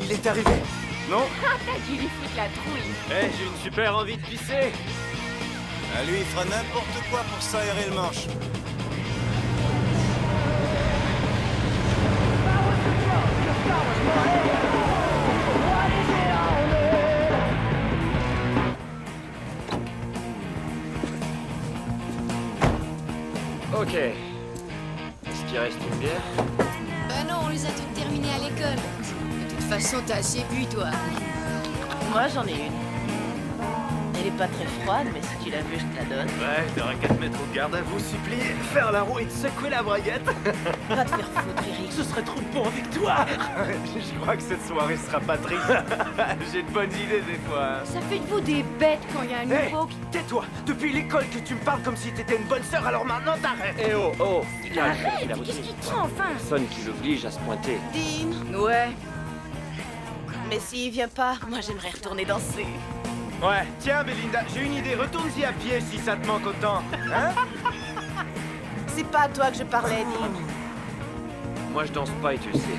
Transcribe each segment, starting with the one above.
Il est arrivé. Non? Ah, t'as dû lui foutre la trouille. Eh, j'ai une super envie de pisser. Ah, lui, il fera n'importe quoi pour s'aérer le manche. Ok. Est-ce qu'il reste une bière? Bah non, on les a toutes terminées à l'école. De toute façon, t'as assez bu, toi. Moi, j'en ai une. Elle est pas très froide, mais si tu la veux, je te la donne. Ouais, t'auras qu'à te mettre au garde à vous, supplier, faire la roue et te secouer la braguette. Va te faire foutre, Eric. Ce serait trop bon avec toi. Je crois que cette soirée sera pas triste. J'ai de bonnes idées des fois. Ça fait de vous des bêtes quand il y a un Hey, nouveau... tais-toi. Depuis l'école que tu me parles comme si t'étais une bonne sœur, alors maintenant t'arrêtes. Eh oh, oh. Arrête, qu'est-ce qui te prend, enfin? Personne qui l'oblige à se pointer. Dean. Ouais. Mais s'il vient pas, moi j'aimerais retourner danser. Ouais, tiens Belinda, j'ai une idée, retourne-y à pied si ça te manque autant. Hein? C'est pas à toi que je parlais, Dean. Moi je danse pas et tu le sais.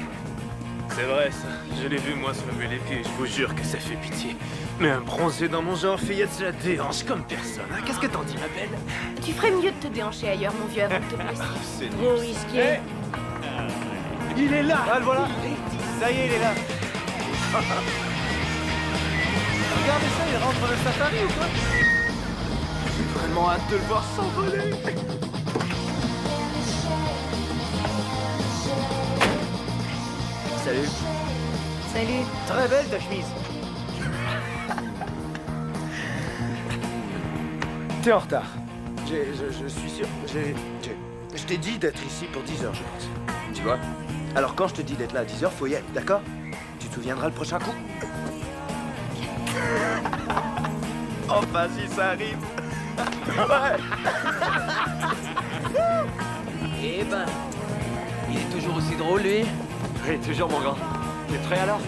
C'est vrai ça, je l'ai vu moi se lever les pieds, je vous jure que ça fait pitié. Mais un bronzé dans mon genre, fillette, ça la déhanche comme personne. Hein? Qu'est-ce que t'en dis ma belle? Tu ferais mieux de te déhancher ailleurs, mon vieux, avant de te blesser. C'est Trop risqué. Hey, il est là. Ah le voilà. Ça y est, il est là. Regardez ça, il rentre dans le safari ou quoi? J'ai vraiment hâte de le voir s'envoler. Salut. Salut. Très belle ta chemise. T'es en retard. Je suis sûr. Je t'ai dit d'être ici pour 10 heures, je pense. Tu vois? Alors quand je te dis d'être là à 10 heures, faut y être, d'accord? Tu te souviendras le prochain coup? Oh, vas-y, ça arrive. Ouais. Eh ben, il est toujours aussi drôle, lui. Oui, toujours mon grand. T'es prêt alors?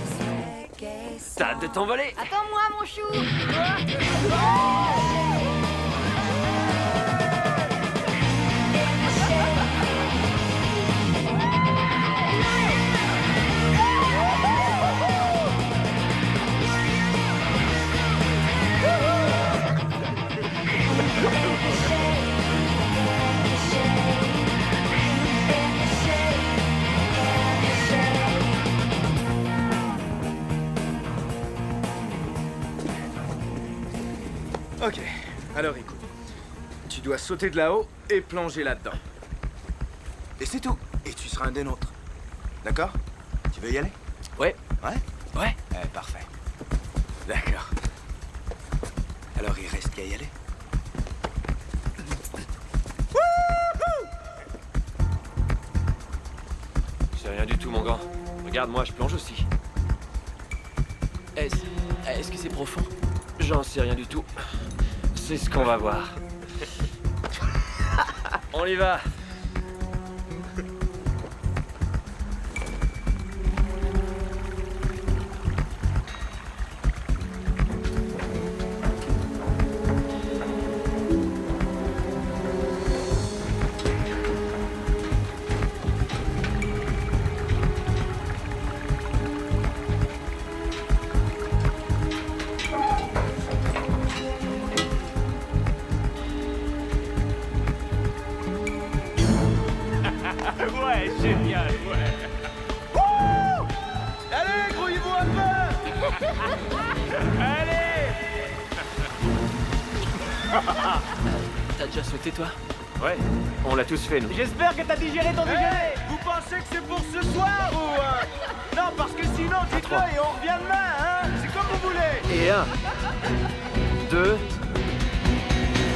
T'as hâte de t'envoler? Attends-moi, mon chou. Ok, alors écoute. Tu dois sauter de là-haut et plonger là-dedans. Et c'est tout. Et tu seras un des nôtres. D'accord? Tu veux y aller? Ouais. Ouais? Ouais. Parfait. D'accord. Alors il reste qu'à y aller. C'est rien du tout, mon grand. Regarde, moi, je plonge aussi. Est-ce que c'est profond? J'en sais rien du tout. C'est ce qu'on va voir. On y va. génial, ouais. Wouh! Allez, grouillez-vous un peu. Allez. T'as déjà sauté, toi? Ouais, On l'a tous fait, nous. j'espère que t'as digéré ton déjeuner. Vous pensez que c'est pour ce soir ou... Non, parce que sinon, dites-le et on revient demain, hein. C'est comme vous voulez. Et 1, 2,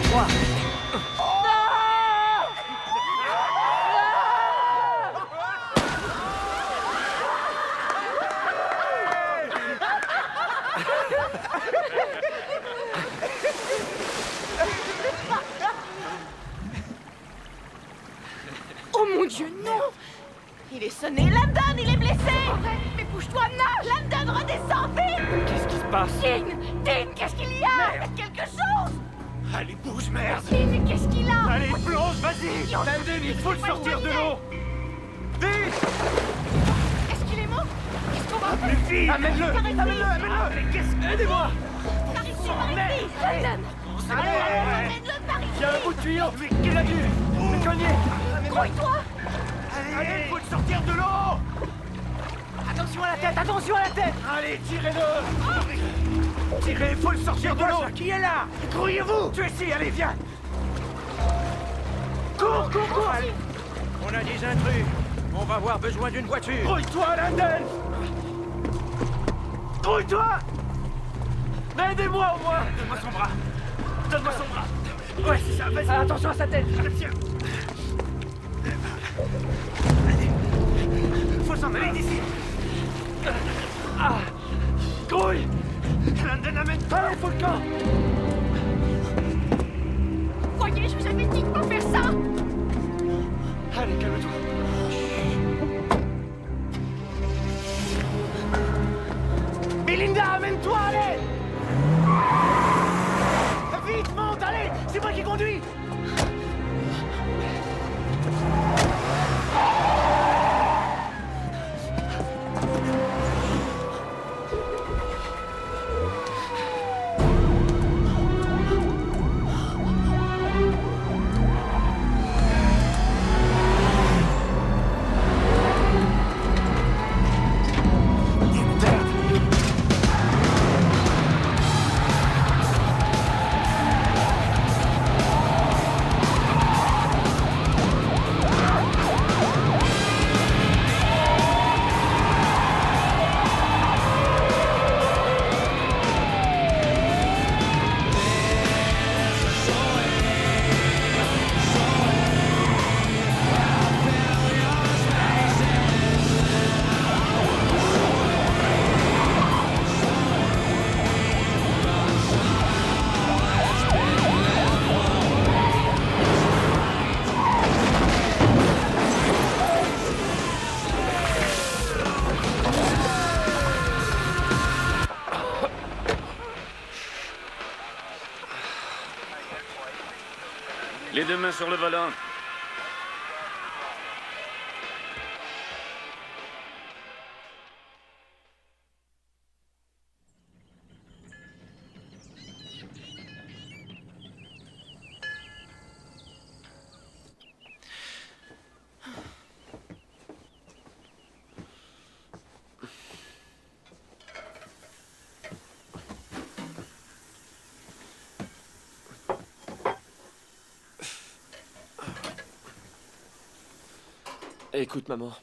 3. Oh mon Dieu, non! Il est sonné. Landon, il est blessé! Mais bouge-toi, nage! Landon, redescends vite! Qu'est-ce qui se passe? Dean, qu'est-ce qu'il y a? Faites quelque chose! Allez, bouge, merde. Dean, qu'est-ce qu'il a? Allez, plonge, vas-y. Landon, il faut le sortir de l'eau. Vite. Est-ce qu'il est mort? Qu'est-ce qu'on va faire? Plus vite. Amène-le. Amène-le. Mais qu'est-ce... Aidez-moi. Par ici, Landon! Allez. Amène-le par ici! Il y a un bout de tuyau. Mais qu'il a glu. Le collier. Grouille-toi! Allez, faut le sortir de l'eau. Attention à la tête, attention à la tête! Allez, tirez-le. Tirez, faut le sortir de l'eau. Qui est là? Grouillez-vous. Tu es ici, allez, viens. Cours. On a des intrus. On va avoir besoin d'une voiture. Grouille-toi, Landon. Grouille-toi. Mais aidez-moi au moins. Donne-moi son bras. Ouais, c'est ça, vas-y. Attention à sa tête. Tiens. Faut s'en aller d'ici. Grouille. Landon, amène-toi. Allez, faut le camp. Voyez, je vous avais dit de pas faire ça! Allez, calme-toi. Melinda, amène-toi, allez. Vite, monte, allez. C'est moi qui conduis. Les deux mains sur le volant. Écoute, maman.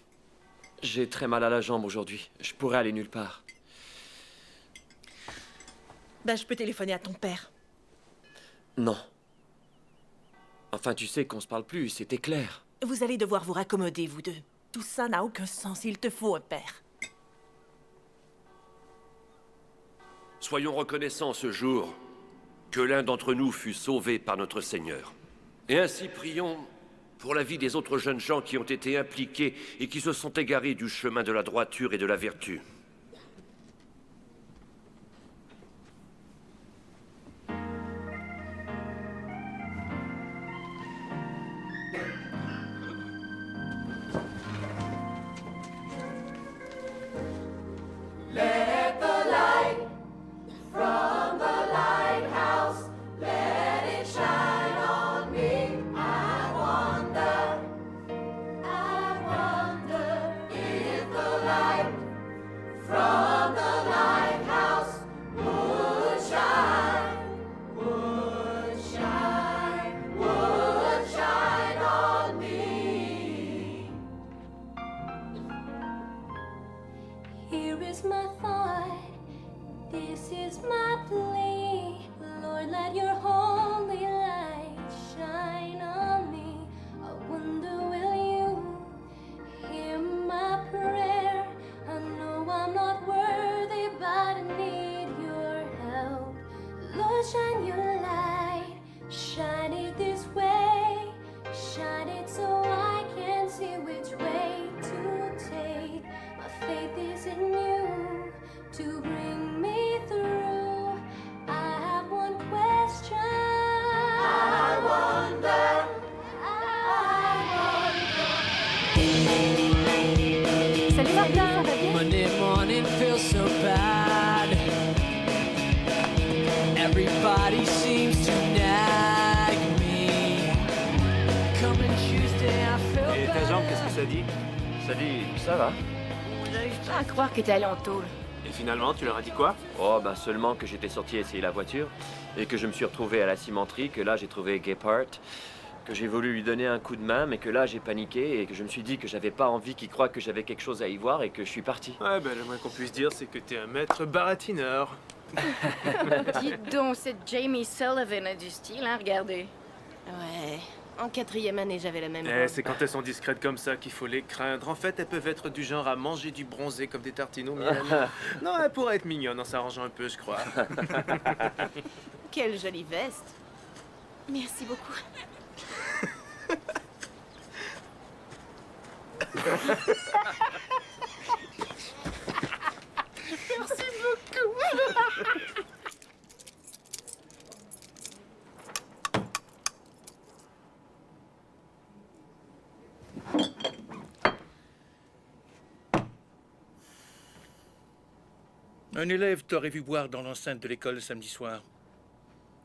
J'ai très mal à la jambe aujourd'hui. Je pourrais aller nulle part. Ben, je peux téléphoner à ton père. Non. Enfin, tu sais qu'on se parle plus, c'était clair. Vous allez devoir vous raccommoder, vous deux. Tout ça n'a aucun sens, il te faut un père. Soyons reconnaissants ce jour que l'un d'entre nous fut sauvé par notre Seigneur. Et ainsi prions pour la vie des autres jeunes gens qui ont été impliqués et qui se sont égarés du chemin de la droiture et de la vertu. dit? Ça va. J'arrive pas à croire que t'es allé en tôle. Et finalement, tu leur as dit quoi? Oh, ben seulement que j'étais sorti essayer la voiture et que je me suis retrouvé à la cimenterie, que là j'ai trouvé Gephardt, que j'ai voulu lui donner un coup de main, mais que là j'ai paniqué et que je me suis dit que j'avais pas envie qu'il croie que j'avais quelque chose à y voir et que je suis parti. Ouais, ben le moins qu'on puisse dire, c'est que t'es un maître baratineur. Dites donc, cette Jamie Sullivan a du style, hein, regardez. Ouais, en 4e année, j'avais la même Eh, robe. c'est quand elles sont discrètes comme ça qu'il faut les craindre. En fait, elles peuvent être du genre à manger du bronzé comme des tartines au miel. Non, elles pourraient être mignonnes en s'arrangeant un peu, je crois. Quelle jolie veste. Merci beaucoup. Merci beaucoup. Un élève t'aurait vu boire dans l'enceinte de l'école samedi soir.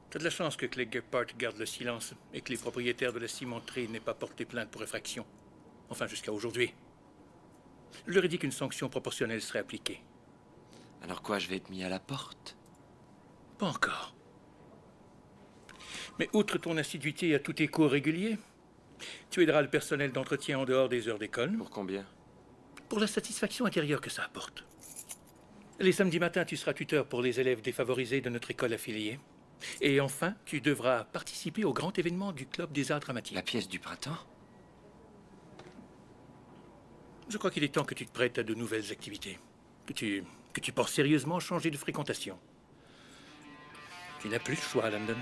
T'as de la chance que Clay Gephardt garde le silence et que les propriétaires de la cimenterie n'aient pas porté plainte pour effraction. Enfin, jusqu'à aujourd'hui. Je leur ai dit qu'une sanction proportionnelle serait appliquée. Alors quoi, je vais être mis à la porte? Pas encore. Mais outre ton assiduité à tous tes cours réguliers, tu aideras le personnel d'entretien en dehors des heures d'école Pour combien? pour la satisfaction intérieure que ça apporte. Les samedis matins, tu seras tuteur pour les élèves défavorisés de notre école affiliée. Et enfin, tu devras participer au grand événement du Club des Arts Dramatiques. La pièce du printemps? Je crois qu'il est temps que tu te prêtes à de nouvelles activités. Que tu penses sérieusement changer de fréquentation. Tu n'as plus le choix, London.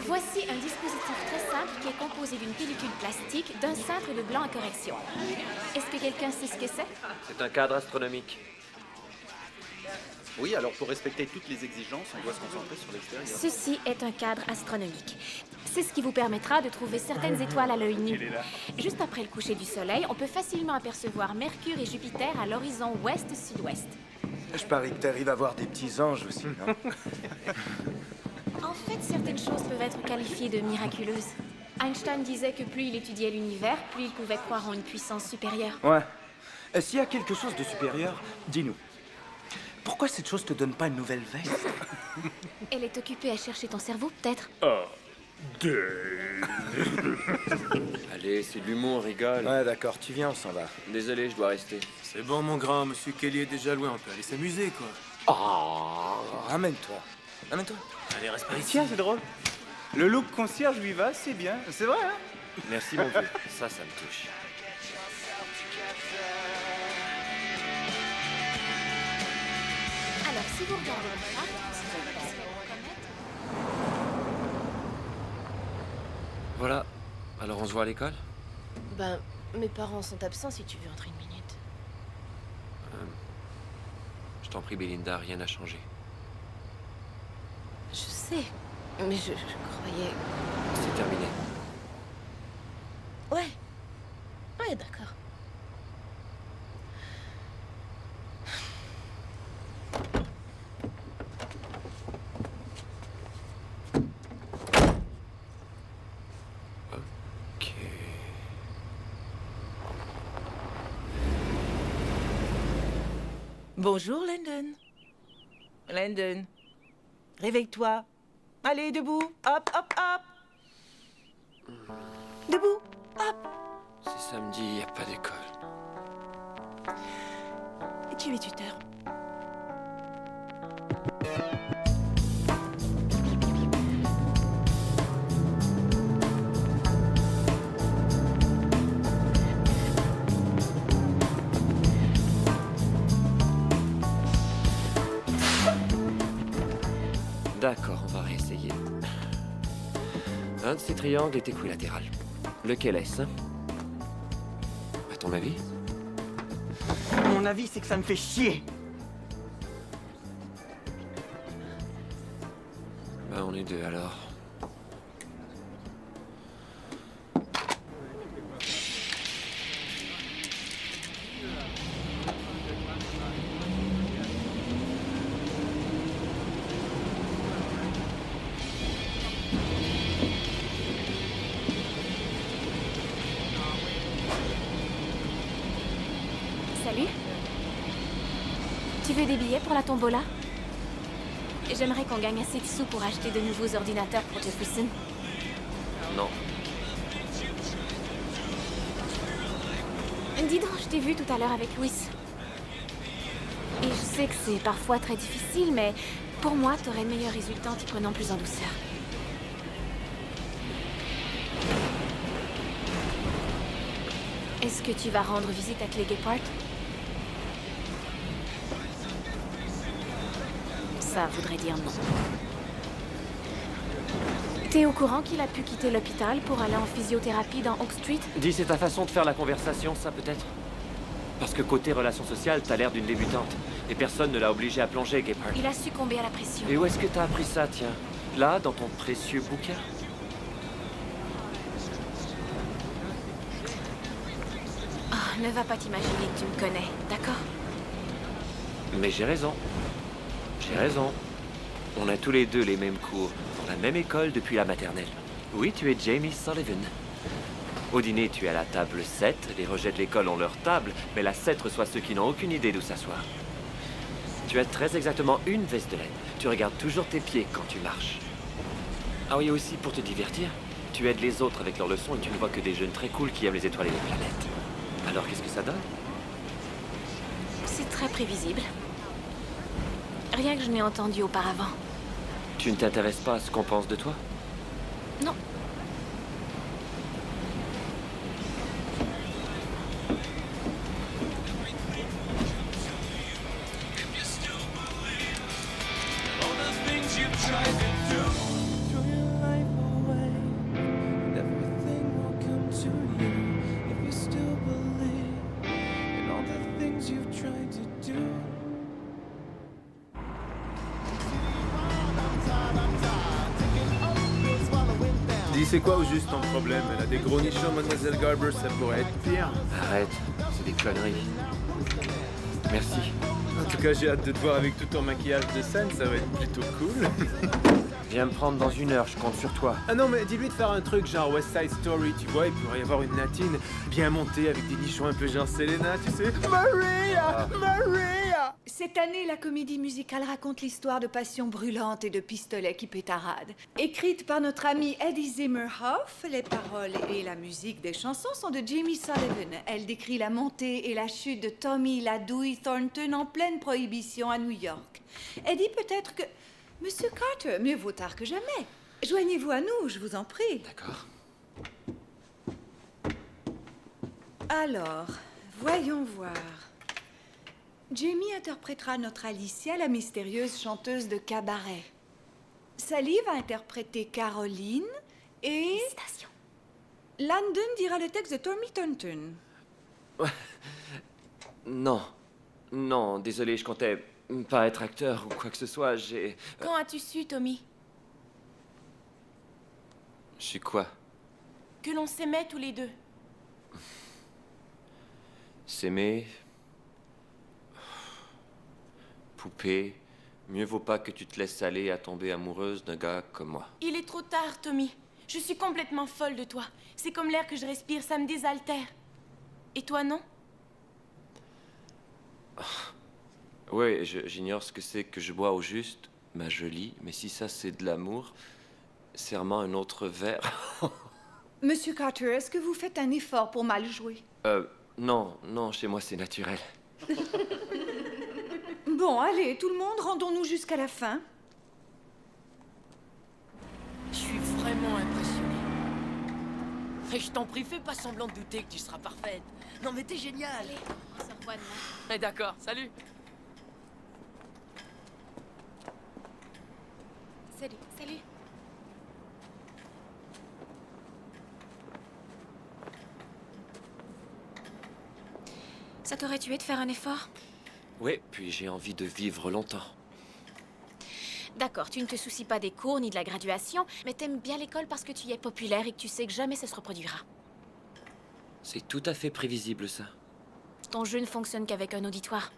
Voici un dispositif très simple qui est composé d'une pellicule plastique, d'un cintre de blanc à correction. Est-ce que quelqu'un sait ce que c'est? C'est un cadre astronomique. Oui, alors pour respecter toutes les exigences, on doit se concentrer sur l'extérieur. Ceci est un cadre astronomique. C'est ce qui vous permettra de trouver certaines étoiles à l'œil nu. Juste après le coucher du soleil, on peut facilement apercevoir Mercure et Jupiter à l'horizon ouest-sud-ouest. Je parie que t'arrives à voir des petits anges aussi, non? En fait, certaines choses peuvent être qualifiées de miraculeuses. Einstein disait que plus il étudiait l'univers, plus il pouvait croire en une puissance supérieure. Ouais. S'il y a quelque chose de supérieur, dis-nous. Pourquoi cette chose te donne pas une nouvelle veste? Elle est occupée à chercher ton cerveau, peut-être? Allez, c'est de l'humour, rigole. Ouais, d'accord, tu viens, on s'en va. Désolé, je dois rester. C'est bon, mon grand, monsieur Kelly est déjà loin, on peut aller s'amuser, quoi. Oh, ramène-toi. Ramène-toi. Allez, reste par ici. Tiens, c'est drôle. Le look concierge lui va, c'est bien. C'est vrai, hein? Merci, mon vieux. Ça me touche. Alors, si vous regardez le chat, vous allez reconnaître. Voilà. Alors on se voit à l'école? Ben, mes parents sont absents si tu veux entrer une minute. Je t'en prie, Belinda, rien n'a changé. Je sais, mais je croyais... C'est terminé. Ouais. Ouais, d'accord. Ok. Bonjour, Landon. Landon, réveille-toi. Allez, debout. Hop, hop, hop. Debout. Hop. C'est samedi, y a pas d'école. Et tu es tuteur. D'accord, on va réessayer. Un de ces triangles est équilatéral. Lequel est-ce, hein? À ton avis? Mon avis, c'est que ça me fait chier. Ben, on est deux, alors. veux des billets pour la tombola? J'aimerais qu'on gagne assez de sous pour acheter de nouveaux ordinateurs pour Jefferson. Non. Dis donc, je t'ai vu tout à l'heure avec Louis. Et je sais que c'est parfois très difficile, mais pour moi, t'aurais de meilleurs résultats en t'y prenant plus en douceur. Est-ce que tu vas rendre visite à Clay Gephardt? Ça voudrait dire non. T'es au courant qu'il a pu quitter l'hôpital pour aller en physiothérapie dans Oak Street? Dis, c'est ta façon de faire la conversation, ça peut-être? Parce que côté relations sociales, t'as l'air d'une débutante. Et personne ne l'a obligé à plonger, Gephardt. Il a succombé à la pression. Et où est-ce que t'as appris ça, tiens? Là, dans ton précieux bouquin? Oh, ne va pas t'imaginer que tu me connais, d'accord? Mais j'ai raison. J'ai raison. On a tous les deux les mêmes cours, dans la même école depuis la maternelle. Oui, tu es Jamie Sullivan. Au dîner, tu es à la table 7. Les rejets de l'école ont leur table, mais la 7 reçoit ceux qui n'ont aucune idée d'où s'asseoir. Tu as très exactement une veste de laine. Tu regardes toujours tes pieds quand tu marches. Ah oui, aussi, pour te divertir, tu aides les autres avec leurs leçons et tu ne vois que des jeunes très cool qui aiment les étoiles et les planètes. Alors, qu'est-ce que ça donne? C'est très prévisible. Rien que je n'ai entendu auparavant. Tu ne t'intéresses pas à ce qu'on pense de toi? Non. Dis, c'est quoi au juste ton problème? Elle a des gros nichons, Mademoiselle Garber, ça pourrait être pire. Arrête, c'est des conneries. Merci. En tout cas, j'ai hâte de te voir avec tout ton maquillage de scène, ça va être plutôt cool. Viens me prendre dans 1 heure, je compte sur toi. Ah non, mais dis-lui de faire un truc genre West Side Story, tu vois, il pourrait y avoir une latine bien montée avec des nichons un peu genre Selena, tu sais. Maria! Maria! Cette année, la comédie musicale raconte l'histoire de passion brûlante et de pistolets qui pétaradent. Écrite par notre ami Eddie Zimmerhoff, les paroles et la musique des chansons sont de Jamie Sullivan. Elle décrit la montée et la chute de Tommy la douille Thornton en pleine prohibition à New York. Eddie, peut-être que... Monsieur Carter, mieux vaut tard que jamais. Joignez-vous à nous, je vous en prie. D'accord. Alors, voyons voir. Jamie interprétera notre Alicia, la mystérieuse chanteuse de cabaret. Sally va interpréter Caroline et... Félicitations. Landon dira le texte de Tommy Thornton. Non. Non, désolé, je comptais pas être acteur ou quoi que ce soit, j'ai... Quand as-tu su, Tommy? Je suis quoi? Que l'on s'aimait tous les deux. S'aimer... Poupée, mieux vaut pas que tu te laisses aller à tomber amoureuse d'un gars comme moi. Il est trop tard, Tommy. Je suis complètement folle de toi. C'est comme l'air que je respire, ça me désaltère. Et toi, non? Ouais, j'ignore ce que c'est que je bois au juste, ma jolie, mais si ça c'est de l'amour, serment un autre verre. Monsieur Carter, est-ce que vous faites un effort pour mal jouer? Non, chez moi c'est naturel. Bon, allez, tout le monde, rendons-nous jusqu'à la fin. Je suis vraiment impressionné. Et je t'en prie, fais pas semblant de douter que tu seras parfaite. Non mais t'es génial. Allez, on se revoit demain. D'accord, salut. Salut, salut. Ça t'aurait tué de faire un effort? Oui, puis j'ai envie de vivre longtemps. D'accord, tu ne te soucies pas des cours ni de la graduation, mais t'aimes bien l'école parce que tu y es populaire et que tu sais que jamais ça se reproduira. C'est tout à fait prévisible, ça. Ton jeu ne fonctionne qu'avec un auditoire.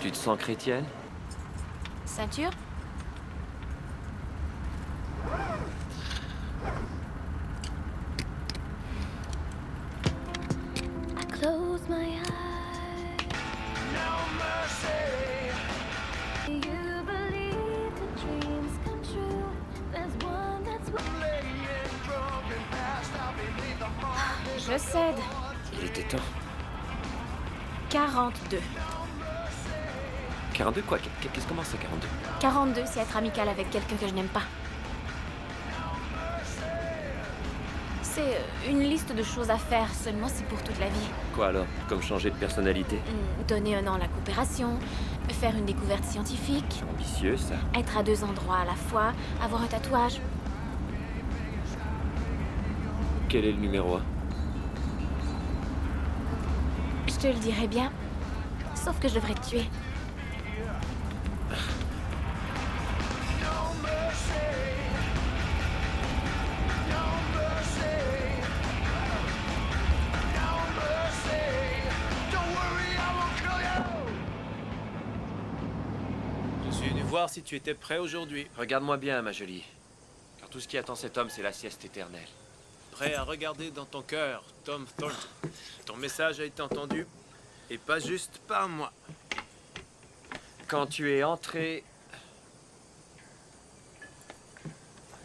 Tu te sens chrétienne? Ceinture? I close my eyes. No mercy. You believe the dreams come true. There's one that's Je cède. Il était temps. 42. 42 quoi? Qu'est-ce comment c'est 42? 42, c'est être amical avec quelqu'un que je n'aime pas. C'est une liste de choses à faire, seulement c'est pour toute la vie. Quoi alors? Comme changer de personnalité? Donner un an à la coopération, faire une découverte scientifique. Ambitieux, ça. Être à 2 endroits à la fois, avoir un tatouage. Quel est le numéro 1? Je te le dirai bien. Sauf que je devrais te tuer. Je suis venu voir si tu étais prêt aujourd'hui. Regarde-moi bien, ma jolie. Car tout ce qui attend cet homme, c'est la sieste éternelle. Prêt à regarder dans ton cœur, Tom Thornton. Ton message a été entendu, et pas juste par moi. Quand tu es entré...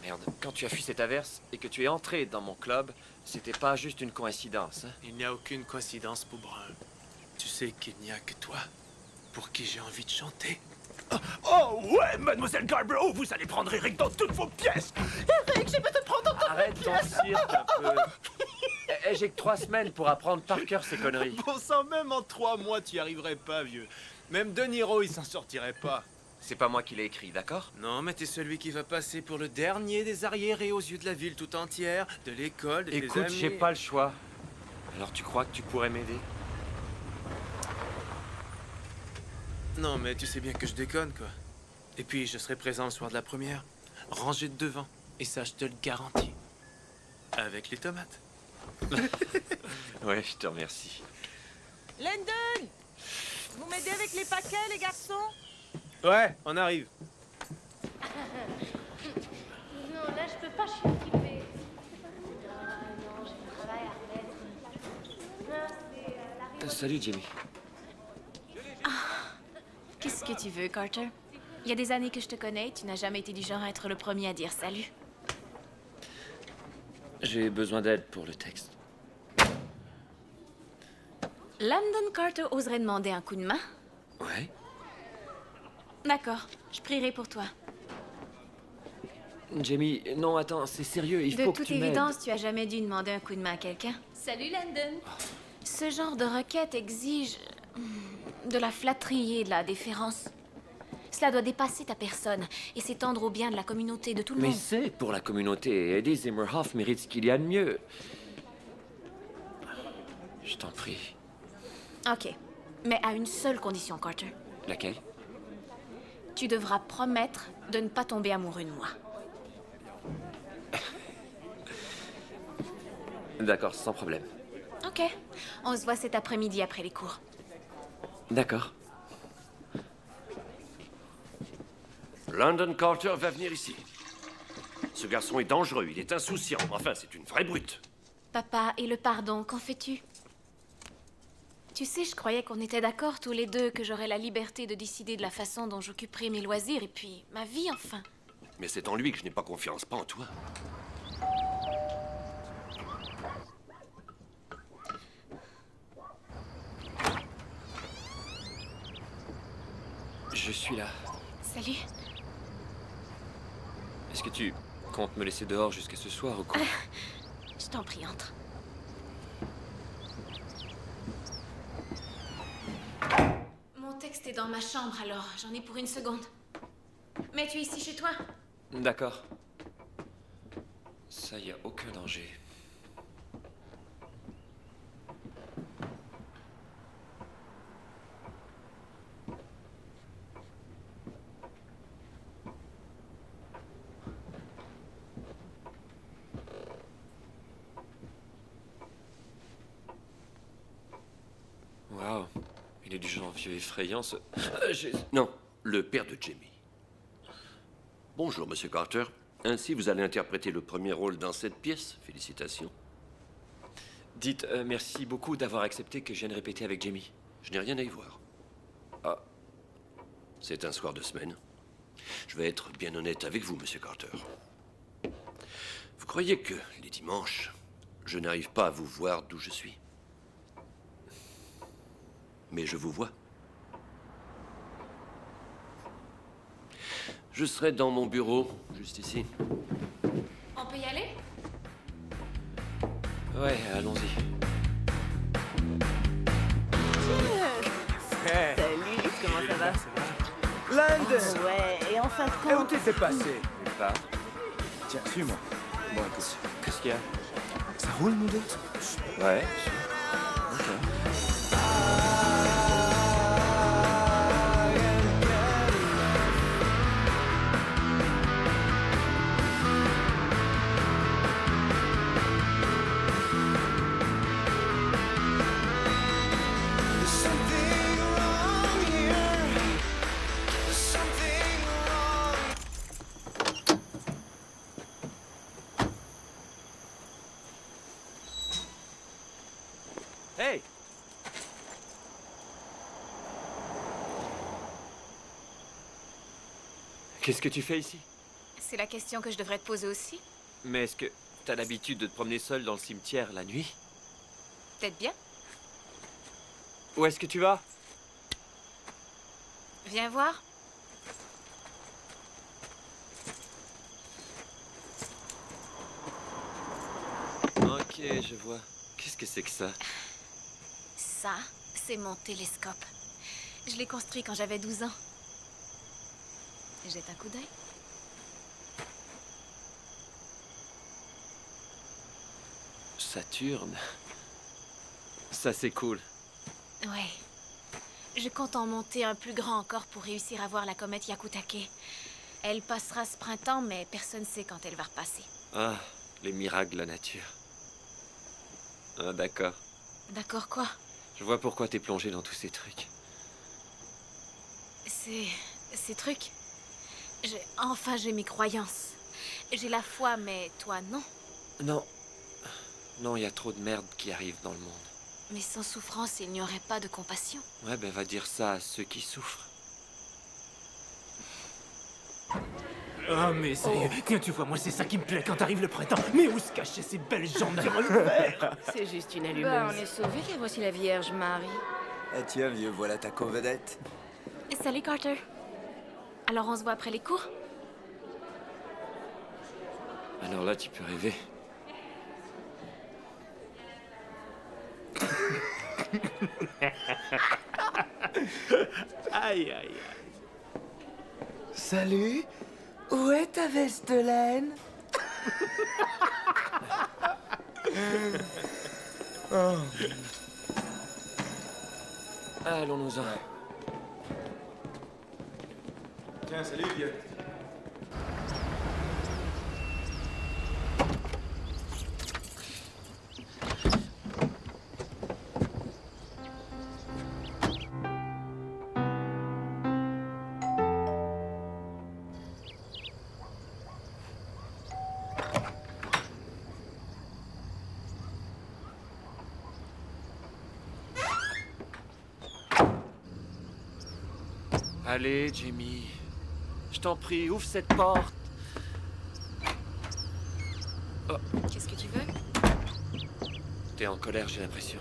Merde, quand tu as fui cette averse et que tu es entré dans mon club, c'était pas juste une coïncidence, hein? Il n'y a aucune coïncidence, Poubrin. Tu sais qu'il n'y a que toi pour qui j'ai envie de chanter. Oh ouais, mademoiselle Garborough, vous allez prendre Eric dans toutes vos pièces. Eric, j'ai besoin de prendre dans toutes Arrête mes ton pièces. cirque un peu. J'ai que 3 semaines pour apprendre par cœur ces conneries. Bon sang, même en 3 mois, tu y arriverais pas, vieux. Même De Niro, il s'en sortirait pas. C'est pas moi qui l'ai écrit, d'accord? Non, mais t'es celui qui va passer pour le dernier des arriérés aux yeux de la ville tout entière, de l'école, de tes Écoute, amis. j'ai pas le choix. Alors tu crois que tu pourrais m'aider? Non, mais tu sais bien que je déconne, quoi. Et puis, je serai présent le soir de la première, rangé de devant. Et ça, je te le garantis. Avec les tomates. Ouais, je te remercie. Landon, vous m'aidez avec les paquets, les garçons? Ouais, on arrive. Non, là, je peux pas, je suis occupée. Non, j'ai du travail à remettre. Salut, Jamie. Qu'est-ce que tu veux, Carter? Il y a des années que je te connais et tu n'as jamais été du genre à être le premier à dire salut. J'ai besoin d'aide pour le texte. Landon Carter oserait demander un coup de main? Ouais? D'accord, je prierai pour toi. Jamie, non, attends, c'est sérieux, il De faut que toute tu m'aides. évidence, tu as jamais dû demander un coup de main à quelqu'un. Salut Landon. Ce genre de requête exige de la flatterie et de la déférence. Cela doit dépasser ta personne et s'étendre au bien de la communauté, de tout le Mais monde. c'est pour la communauté. Eddie Zimmerhoff mérite ce qu'il y a de mieux. Je t'en prie. Ok, mais à une seule condition, Carter. Laquelle? Tu devras promettre de ne pas tomber amoureux de moi. D'accord, sans problème. Ok, on se voit cet après-midi après les cours. D'accord. Landon Carter va venir ici. Ce garçon est dangereux, il est insouciant. Enfin, c'est une vraie brute. Papa, et le pardon, qu'en fais-tu? Tu sais, je croyais qu'on était d'accord tous les deux, que j'aurais la liberté de décider de la façon dont j'occuperai mes loisirs et puis ma vie, enfin. Mais c'est en lui que je n'ai pas confiance, pas en toi. Je suis là. Salut. Est-ce que tu comptes me laisser dehors jusqu'à ce soir ou quoi? Je t'en prie, entre. Mon texte est dans ma chambre, alors j'en ai pour une seconde. Mais tu es ici chez toi? D'accord. Ça, y a aucun danger. Il est du genre vieux effrayant, ce... Non, le père de Jamie. Bonjour, Monsieur Carter. Ainsi, vous allez interpréter le premier rôle dans cette pièce. Félicitations. Dites merci beaucoup d'avoir accepté que je vienne répéter avec Jamie. Je n'ai rien à y voir. Ah. C'est un soir de semaine. Je vais être bien honnête avec vous, Monsieur Carter. Vous croyez que, les dimanches, je n'arrive pas à vous voir d'où je suis? Mais je vous vois. Je serai dans mon bureau, juste ici. On peut y aller? Ouais, allons-y. Salut, comment ça va? London! Ouais, et en fin de Et où compte... t'étais passé? Nulle part. Tiens, suis-moi. Bon, écoute. Qu'est-ce qu'il y a? Ça roule, nous deux? Ouais. Hey! Qu'est-ce que tu fais ici? C'est la question que je devrais te poser aussi. Mais est-ce que t'as l'habitude de te promener seul dans le cimetière la nuit? Peut-être bien. Où est-ce que tu vas? Viens voir. Ok, je vois. Qu'est-ce que c'est que ça? Ça, c'est mon télescope. Je l'ai construit quand j'avais 12 ans. Jette un coup d'œil. Saturne. Ça, c'est cool. Ouais. Je compte en monter un plus grand encore pour réussir à voir la comète Hyakutake. Elle passera ce printemps, mais personne ne sait quand elle va repasser. Ah, les miracles de la nature. Ah, d'accord. D'accord quoi? Je vois pourquoi t'es plongé dans tous ces trucs. Ces trucs... Enfin, j'ai mes croyances. J'ai la foi, mais toi, non. Non. Non, il y a trop de merde qui arrive dans le monde. Mais sans souffrance, il n'y aurait pas de compassion. Ouais, ben va dire ça à ceux qui souffrent. Oh, mais sérieux, tiens, tu vois, moi, c'est ça qui me plaît quand arrive le printemps. Mais où se cachaient ces belles jambes durant l'hiver? C'est juste une allumeuse. Bah, on est sauvés, et voici la Vierge Marie. Eh tiens, vieux, voilà ta co-vedette. Salut, Carter. Alors, on se voit après les cours? Alors là, tu peux rêver. Aïe, aïe, aïe. Salut. Où est ta veste de laine? Oh. Allons-nous-en. Tiens, salut, vieux. Allez, Jamie. Je t'en prie, ouvre cette porte. Oh, Qu'est-ce que tu veux? t'es en colère, j'ai l'impression.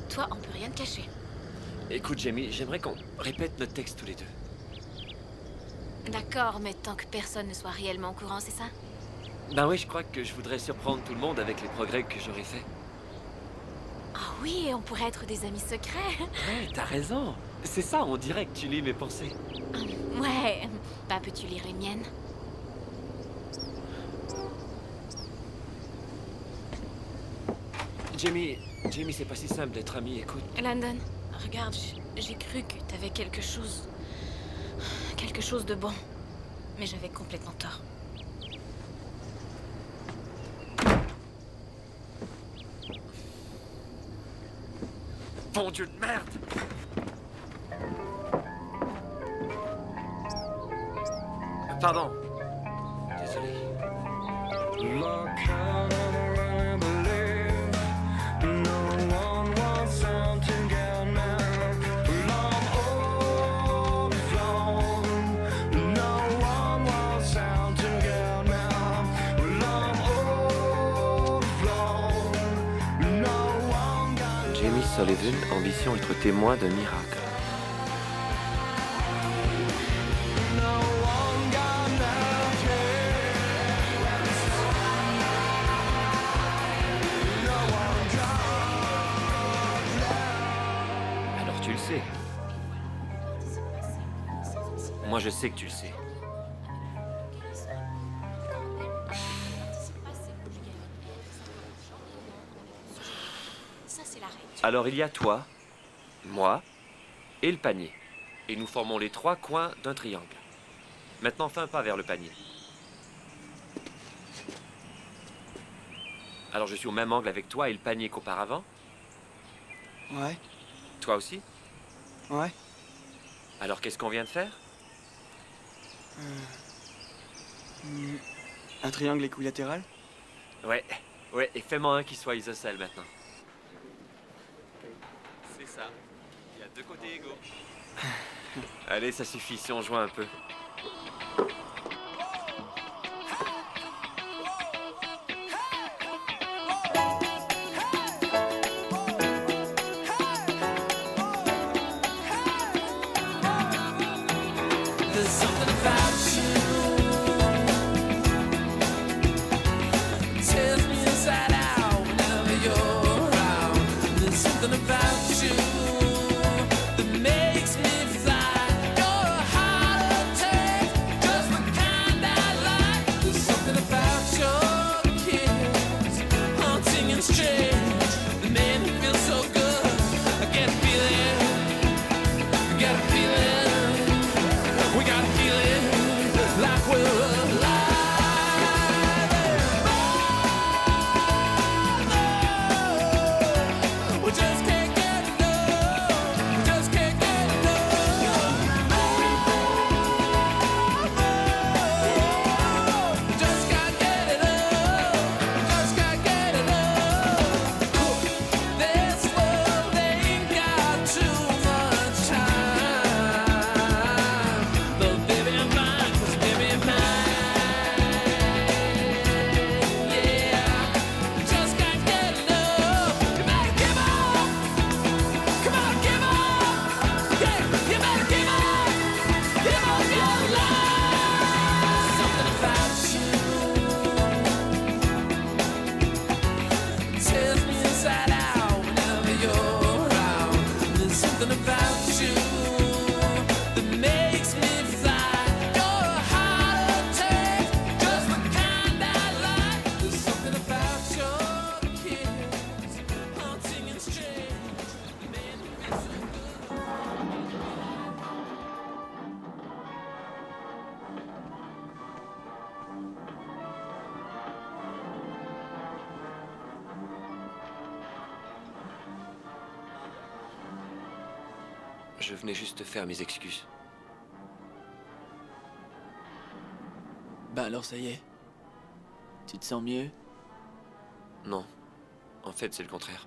Toi, on peut rien te cacher. Écoute, Jamie, j'aimerais qu'on répète notre texte tous les deux. D'accord, mais tant que personne ne soit réellement au courant, c'est ça? Ben oui, je crois que je voudrais surprendre tout le monde avec les progrès que j'aurais faits. Ah oui, on pourrait être des amis secrets. Ouais, t'as raison. C'est ça, on dirait que tu lis mes pensées. Ouais, bah peux-tu lire les miennes? Jamie, c'est pas si simple d'être ami, écoute. London, regarde, j'ai cru que t'avais quelque chose de bon. Mais j'avais complètement tort. Bon Dieu de merde! Pardon. Désolé. Jamie Sullivan, ambition être témoin d'un miracle. Alors tu le sais. Moi je sais que tu le sais. Alors il y a toi, moi et le panier. Et nous formons les 3 coins d'un triangle. Maintenant, fais un pas vers le panier. Alors je suis au même angle avec toi et le panier qu'auparavant? Ouais. Toi aussi? Ouais. Alors qu'est-ce qu'on vient de faire? Un triangle équilatéral? Ouais, et fais-moi un qui soit isocèle maintenant. C'est ça. Il y a 2 côtés égaux. Allez, ça suffit si on joue un peu. Je venais juste te faire mes excuses. Ben alors ça y est. Tu te sens mieux? Non. En fait, c'est le contraire.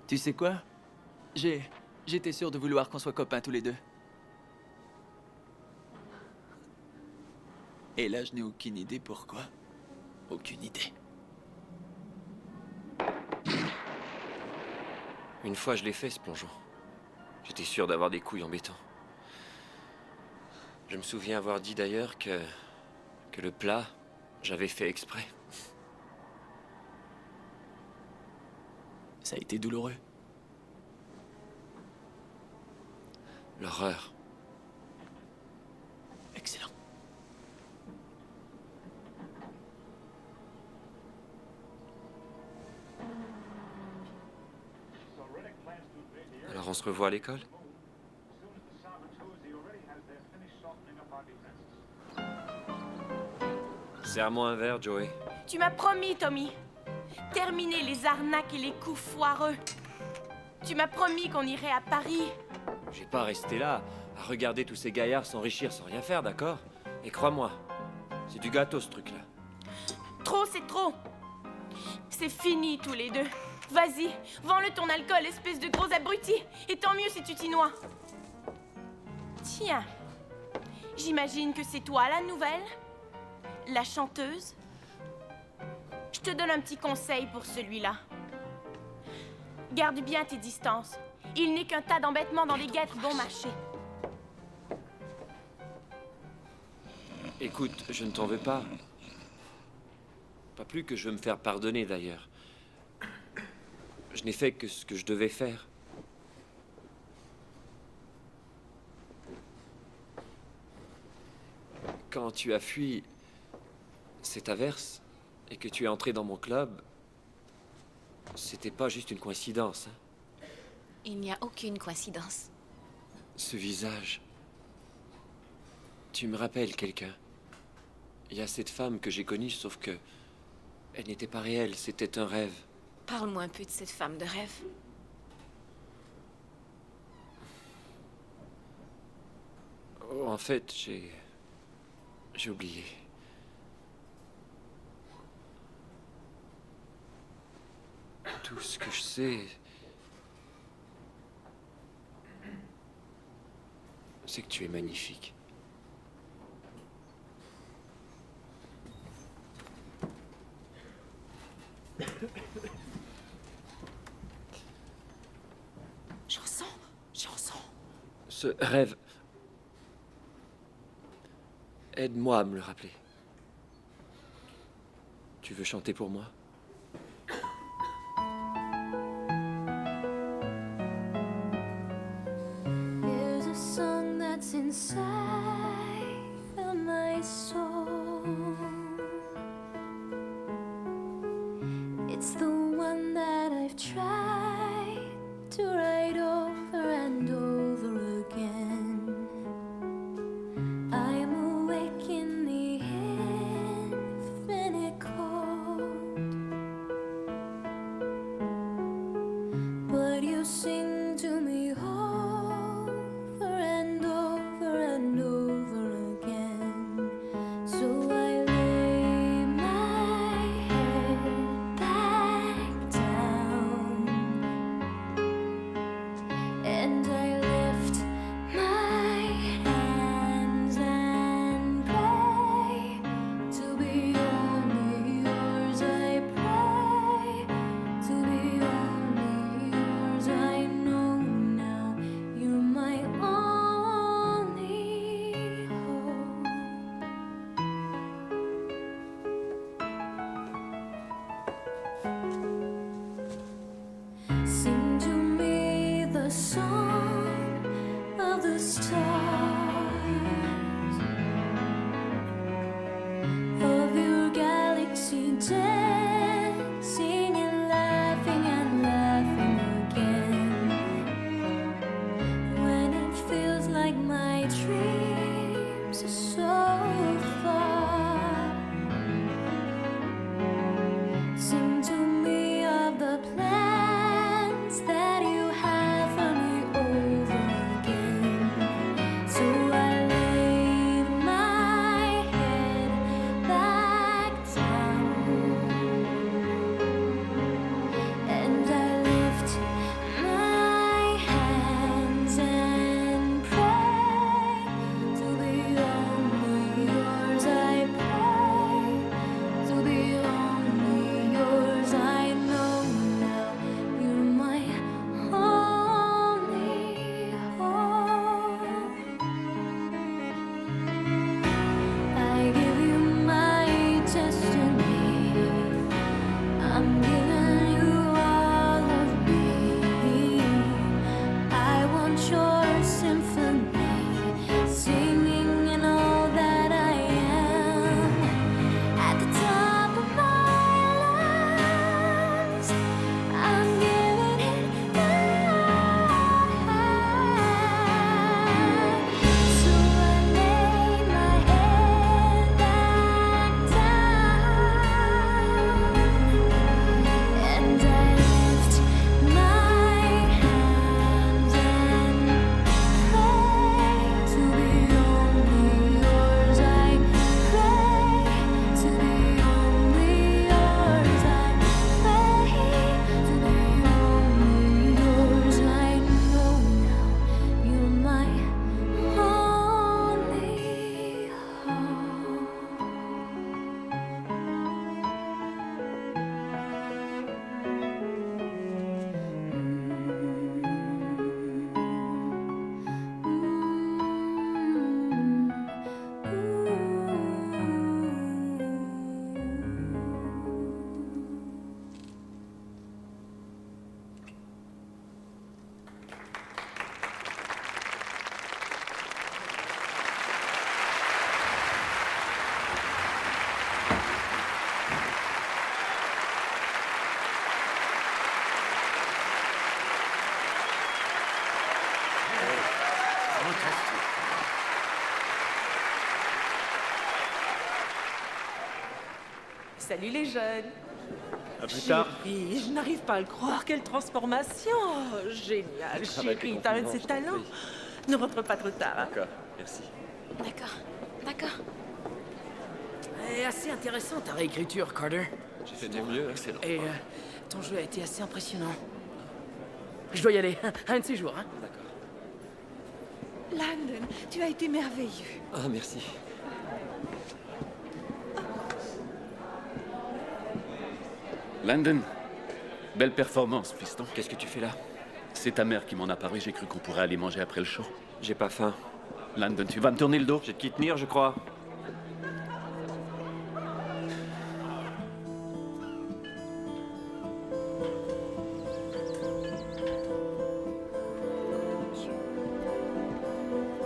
Tu sais quoi? J'étais sûr de vouloir qu'on soit copains tous les deux. Et là, je n'ai aucune idée pourquoi. Aucune idée. Une fois, je l'ai fait, ce plongeon. J'étais sûr d'avoir des couilles en béton. Je me souviens avoir dit d'ailleurs que le plat, j'avais fait exprès. Ça a été douloureux. L'horreur. Excellent. Alors on se revoit à l'école? Serre-moi un verre, Joey. Tu m'as promis, Tommy. Terminer les arnaques et les coups foireux. Tu m'as promis qu'on irait à Paris. J'ai pas resté là à regarder tous ces gaillards s'enrichir sans rien faire, d'accord? Et crois-moi, c'est du gâteau ce truc-là. Trop, c'est trop. C'est fini tous les deux. Vas-y, vends-le ton alcool, espèce de gros abruti. Et tant mieux si tu t'y noies. Tiens, j'imagine que c'est toi la nouvelle? La chanteuse? Je te donne un petit conseil pour celui-là. Garde bien tes distances. Il n'est qu'un tas d'embêtements dans les guêtres bon marché. Écoute, je ne t'en veux pas. Pas plus que je veux me faire pardonner, d'ailleurs. Je n'ai fait que ce que je devais faire. Quand tu as fui cette averse et que tu es entré dans mon club, c'était pas juste une coïncidence, hein. Il n'y a aucune coïncidence. Ce visage... Tu me rappelles quelqu'un. Il y a cette femme que j'ai connue, sauf que... elle n'était pas réelle, c'était un rêve. Parle-moi un peu de cette femme de rêve. Oh, en fait, j'ai oublié. Tout ce que je sais... c'est que tu es magnifique. J'en sens. Ce rêve... aide-moi à me le rappeler. Tu veux chanter pour moi? There's a song that's inside of my soul. It's the one that I've tried to write over and over again. I am awake in the infinite cold, but you sing to me over and over and over again. So I lay my head back down and I lift my hands and pray to be only yours. I pray to be only yours. I know now you're my only hope. Sing to me the song of the stars, of your galaxy dancing and laughing again. When it feels like my dreams are so far, sing to me of the plans that you have for me over again. So I lay my head back down and I lift my hands and pray Salut les jeunes. À plus tard. Chérie, je n'arrive pas à le croire. Quelle transformation. Oh, génial, chérie. T'as un de ces talents. Ne rentre pas trop tard. Hein. D'accord, merci. D'accord, d'accord. Et assez intéressant ta réécriture, Carter. J'ai fait de mon mieux, excellent. Et ton jeu a été assez impressionnant. Je dois y aller, un de ces jours, hein. D'accord. Landon, tu as été merveilleux. Ah, merci. Landon, belle performance, piston. Qu'est-ce que tu fais là? C'est ta mère qui m'en a parlé, j'ai cru qu'on pourrait aller manger après le show. J'ai pas faim. Landon, tu vas me tourner le dos? J'ai de qui tenir, je crois.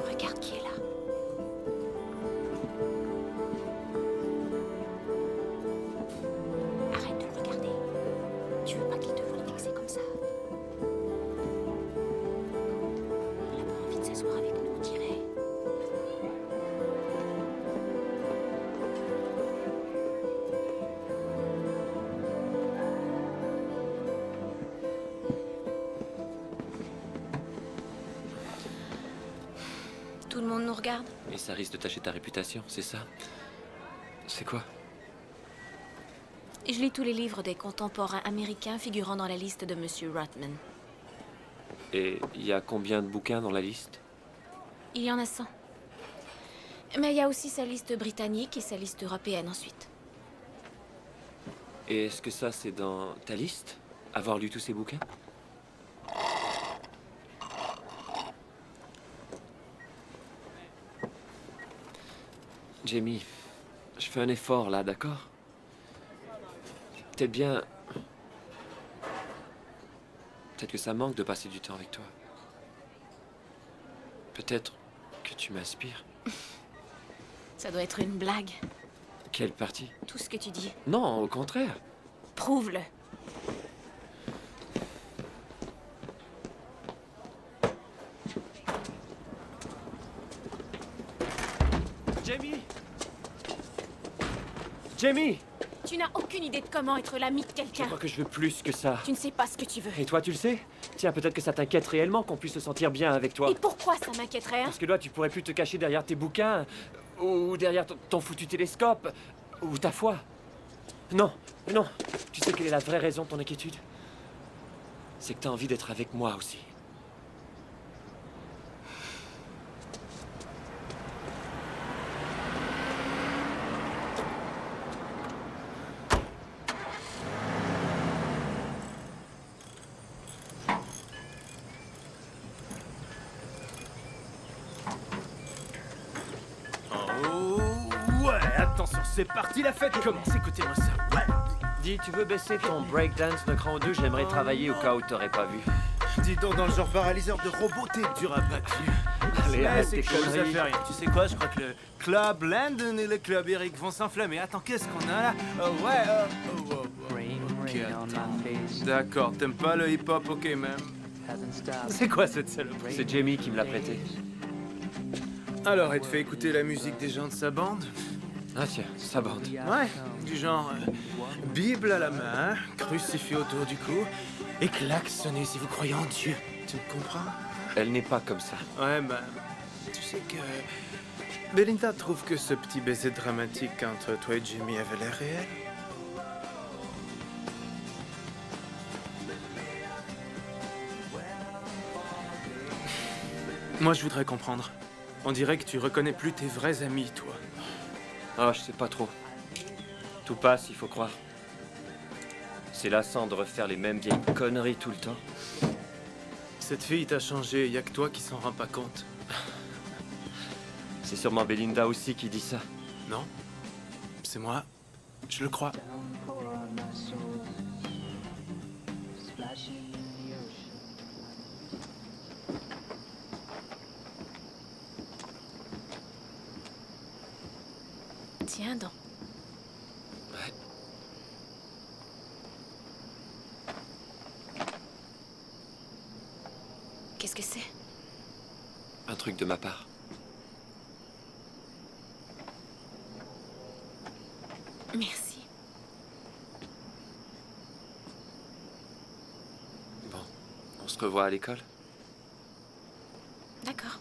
Regarde qui est là. Arrête de le regarder. Tu veux pas qu'il te voie fixer comme ça. Il a pas envie de s'asseoir avec nous, on dirait. Tout le monde nous regarde. Et ça risque de tâcher ta réputation, c'est ça? C'est quoi? Je lis tous les livres des contemporains américains figurant dans la liste de Monsieur Rotman. Et il y a combien de bouquins dans la liste? Il y en a 100. Mais il y a aussi sa liste britannique et sa liste européenne ensuite. Et est-ce que ça, c'est dans ta liste? Avoir lu tous ces bouquins? Jamie, je fais un effort là, d'accord? Peut-être bien... Peut-être que ça manque de passer du temps avec toi. Peut-être que tu m'inspires. Ça doit être une blague. Quelle partie? Tout ce que tu dis. Non, au contraire. Prouve-le. Jamie! Jamie! Tu n'as aucune idée de comment être l'ami de Je quelqu'un. crois que je veux plus que ça. Tu ne sais pas ce que tu veux. Et toi, tu le sais? Tiens, peut-être que ça t'inquiète réellement qu'on puisse se sentir bien avec toi. Et pourquoi ça m'inquiéterait, hein? Parce que là, tu pourrais plus te cacher derrière tes bouquins, ou derrière ton foutu télescope, ou ta foi. Non, non. Tu sais quelle est la vraie raison de ton inquiétude? C'est que t'as envie d'être avec moi aussi. Attention, c'est parti, la fête commence. Écoutez-moi ça. Ouais. Dis, tu veux baisser ton breakdance d'un cran ou deux? J'aimerais travailler au cas où t'aurais pas vu. Dis donc, dans le genre paralyseur de robot, t'es dur à battre. Allez, arrête tes c'est cool, ça conneries. fait rien. Tu sais quoi, je crois que le club Landon et le club Eric vont s'enflammer. Attends, qu'est-ce qu'on a là? Oh ouais, ok, attends. D'accord, t'aimes pas le hip-hop, ok, même. C'est quoi cette saloperie? C'est Jamie qui me l'a prêté. Alors, elle te fait écouter la musique des gens de sa bande? Ah tiens, sa bande. Ouais, du genre Bible à la main, crucifix autour du cou, et klaxonnez si vous croyez en Dieu. Tu me comprends? Elle n'est pas comme ça. Ouais, bah, tu sais que Belinda trouve que ce petit baiser dramatique entre toi et Jimmy avait l'air réel. Moi, je voudrais comprendre. On dirait que tu reconnais plus tes vrais amis, toi. Ah, je sais pas trop. Tout passe, il faut croire. C'est lassant de refaire les mêmes vieilles conneries tout le temps. Cette fille t'a changé, y a que toi qui s'en rends pas compte. C'est sûrement Belinda aussi qui dit ça. Non, c'est moi. Je le crois. Tiens donc. Ouais. Qu'est-ce que c'est? Un truc de ma part. Merci. se revoit à l'école. D'accord.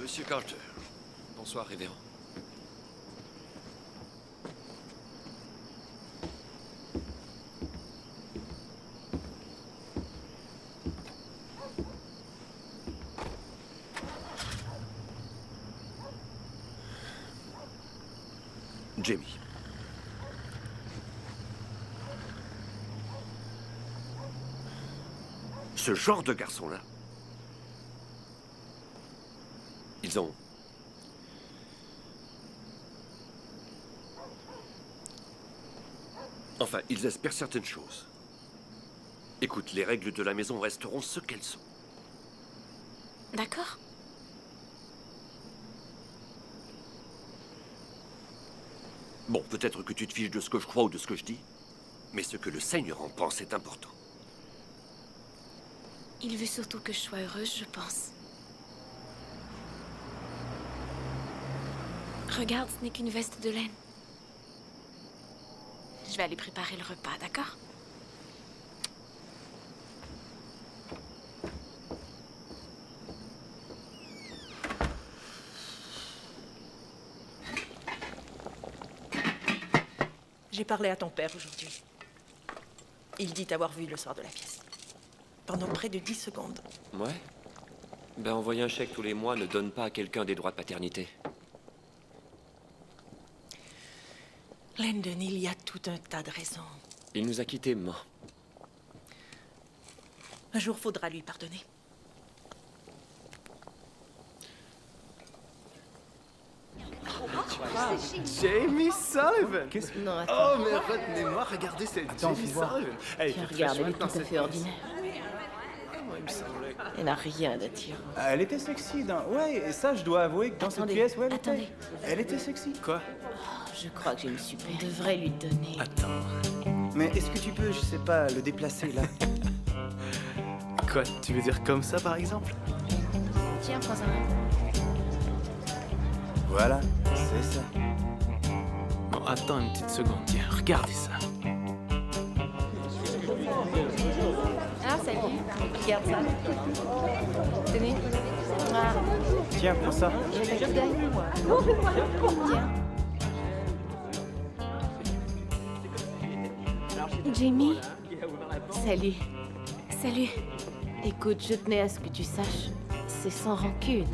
Monsieur Carter. Bonsoir, révérend. Jamie. Ce genre de garçon-là, ils ont... Enfin, ils espèrent certaines choses. Écoute, les règles de la maison resteront ce qu'elles sont. D'accord. Bon, peut-être que tu te fiches de ce que je crois ou de ce que je dis, mais ce que le Seigneur en pense est important. Il veut surtout que je sois heureuse, je pense. Regarde, ce n'est qu'une veste de laine. Je vais aller préparer le repas, d'accord? J'ai parlé à ton père aujourd'hui. Il dit t'avoir vu le soir de la pièce. Pendant près de 10 secondes. Ouais. Ben, envoyer un chèque tous les mois ne donne pas à quelqu'un des droits de paternité. Landon, il y a tout un tas de raisons. Il nous a quittés, maman. Un jour, faudra lui pardonner. Jamie Sullivan! Non, Oh, mais retenez-moi, regardez cette Jamie Sullivan! Regarde, elle est tout à fait ordinaire. Il me semblait. Elle n'a rien d'attirant. Elle était sexy, ouais, et ça, je dois avouer que dans cette pièce, ouais, attendez. Elle était sexy. Quoi? Je crois que j'ai une super. On devrait lui donner. Attends. Mais est-ce que tu peux, je sais pas, le déplacer là? Quoi? Tu veux dire comme ça, par exemple? Tiens, prends-en. Voilà, c'est ça. Bon, attends une petite seconde, tiens, regardez ça. Ah, salut. Regarde ça. Tenez. Ah. Tiens, prends ça. Jette un coup d'œil. Tiens. Jamie. Salut. Salut. Écoute, je tenais à ce que tu saches, c'est sans rancune.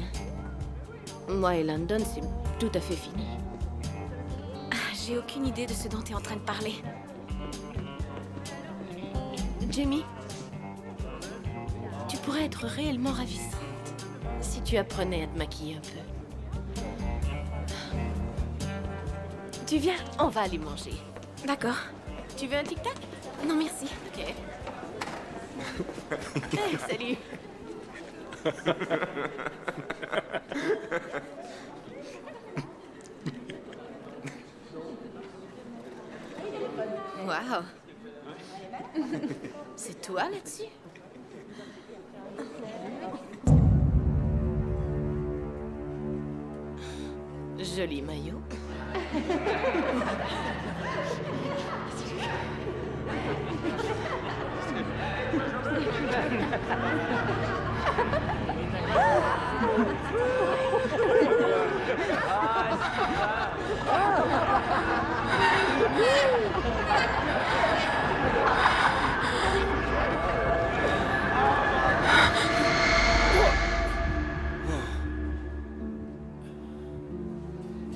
Moi et Landon, c'est tout à fait fini. J'ai aucune idée de ce dont tu es en train de parler. Jamie, tu pourrais être réellement ravissante si tu apprenais à te maquiller un peu. Tu viens? On va aller manger. D'accord. Tu veux un tic-tac? Non, merci. Ok. Hey, salut. Wow. C'est toi là-dessus? Joli maillot.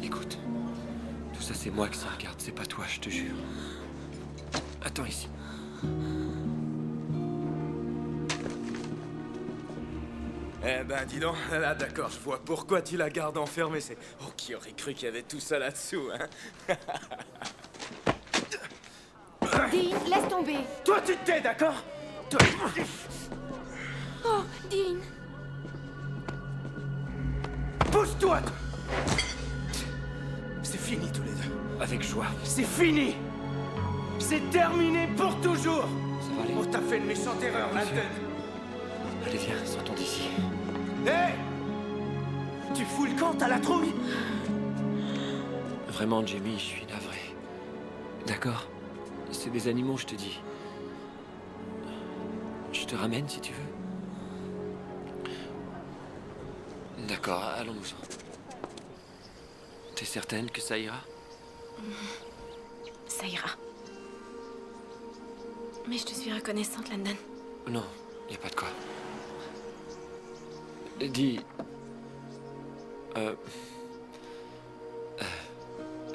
Écoute, tout ça c'est moi qui s'en regarde, c'est pas toi, je te jure. Attends ici. Eh ben, dis donc, là, d'accord, je vois pourquoi tu la gardes enfermée, c'est... Oh, qui aurait cru qu'il y avait tout ça là-dessous, hein? Dean, laisse tomber. Toi, tu te tais, d'accord? Toi... Oh, Dean. Pousse-toi! C'est fini, tous les deux. Avec joie. C'est fini! C'est terminé pour toujours! Ça va aller. Oh, t'as fait une méchante erreur, Landon! Allez, viens, sortons d'ici. Hé! Tu fous le camp, t'as la trouille? Vraiment, Jamie, je suis navré. D'accord? C'est des animaux, je te dis. Je te ramène si tu veux. D'accord, allons-nous-en. T'es certaine que ça ira? Ça ira. Mais je te suis reconnaissante, Landon. Non, y a pas de quoi. Dis...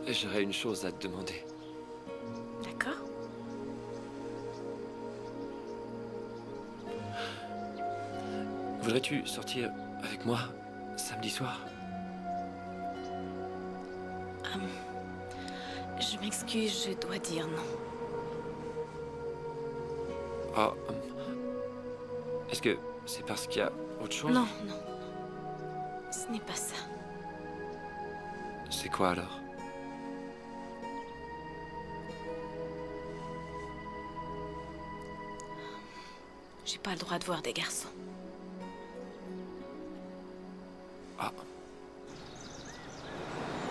j'aurais une chose à te demander. D'accord. Voudrais-tu sortir avec moi samedi soir? Je m'excuse, je dois dire non. Oh, est-ce que c'est parce qu'il y a autre chose? Non, non. Ce n'est pas ça. C'est quoi alors? J'ai pas le droit de voir des garçons. Ah.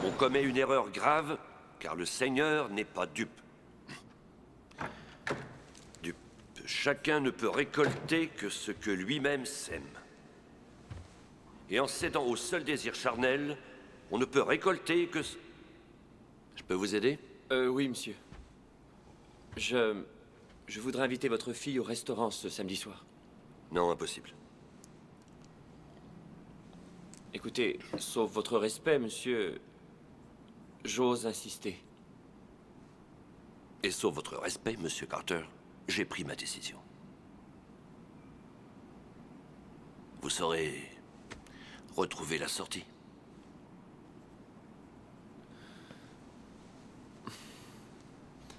On commet une erreur grave, car le Seigneur n'est pas dupe. Chacun ne peut récolter que ce que lui-même sème. Et en cédant au seul désir charnel, on ne peut récolter que ce... Je peux vous aider? Oui, monsieur. Je voudrais inviter votre fille au restaurant ce samedi soir. Non, impossible. Écoutez, sauf votre respect, monsieur, j'ose insister. Et sauf votre respect, monsieur Carter, j'ai pris ma décision. Vous saurez retrouver la sortie.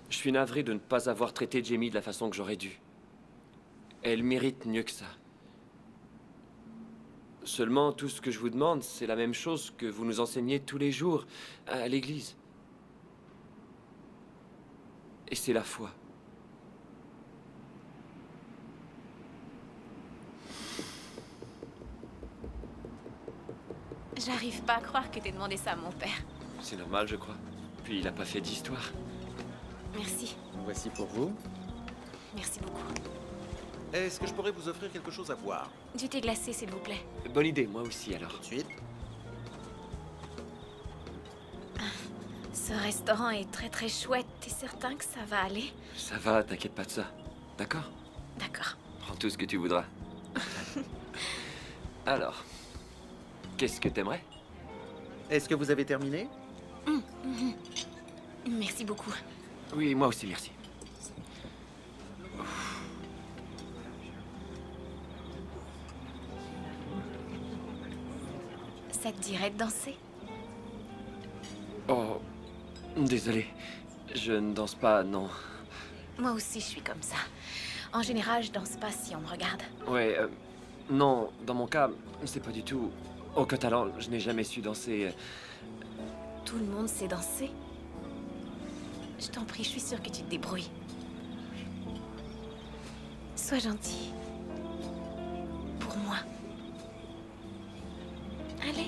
Je suis navré de ne pas avoir traité Jamie de la façon que j'aurais dû. Elle mérite mieux que ça. Seulement, tout ce que je vous demande, c'est la même chose que vous nous enseignez tous les jours à l'église. Et c'est la foi. J'arrive pas à croire que t'aies demandé ça à mon père. C'est normal, je crois. Puis il a pas fait d'histoire. Merci. Voici pour vous. Merci beaucoup. Est-ce que je pourrais vous offrir quelque chose à boire? Du thé glacé, s'il vous plaît. Bonne idée, moi aussi, alors. Tout de suite. Ce restaurant est très très chouette. T'es certain que ça va aller? Ça va, t'inquiète pas de ça. D'accord? D'accord. Prends tout ce que tu voudras. Alors, qu'est-ce que t'aimerais? Est-ce que vous avez terminé? Merci beaucoup. Oui, moi aussi, merci. Ça te dirait de danser? Oh, désolé. Je ne danse pas, non. Moi aussi, je suis comme ça. En général, je danse pas si on me regarde. Ouais, non, dans mon cas, c'est pas du tout... Aucun talent, je n'ai jamais su danser. Tout le monde sait danser. Je t'en prie, je suis sûre que tu te débrouilles. Sois gentil. Pour moi. Allez.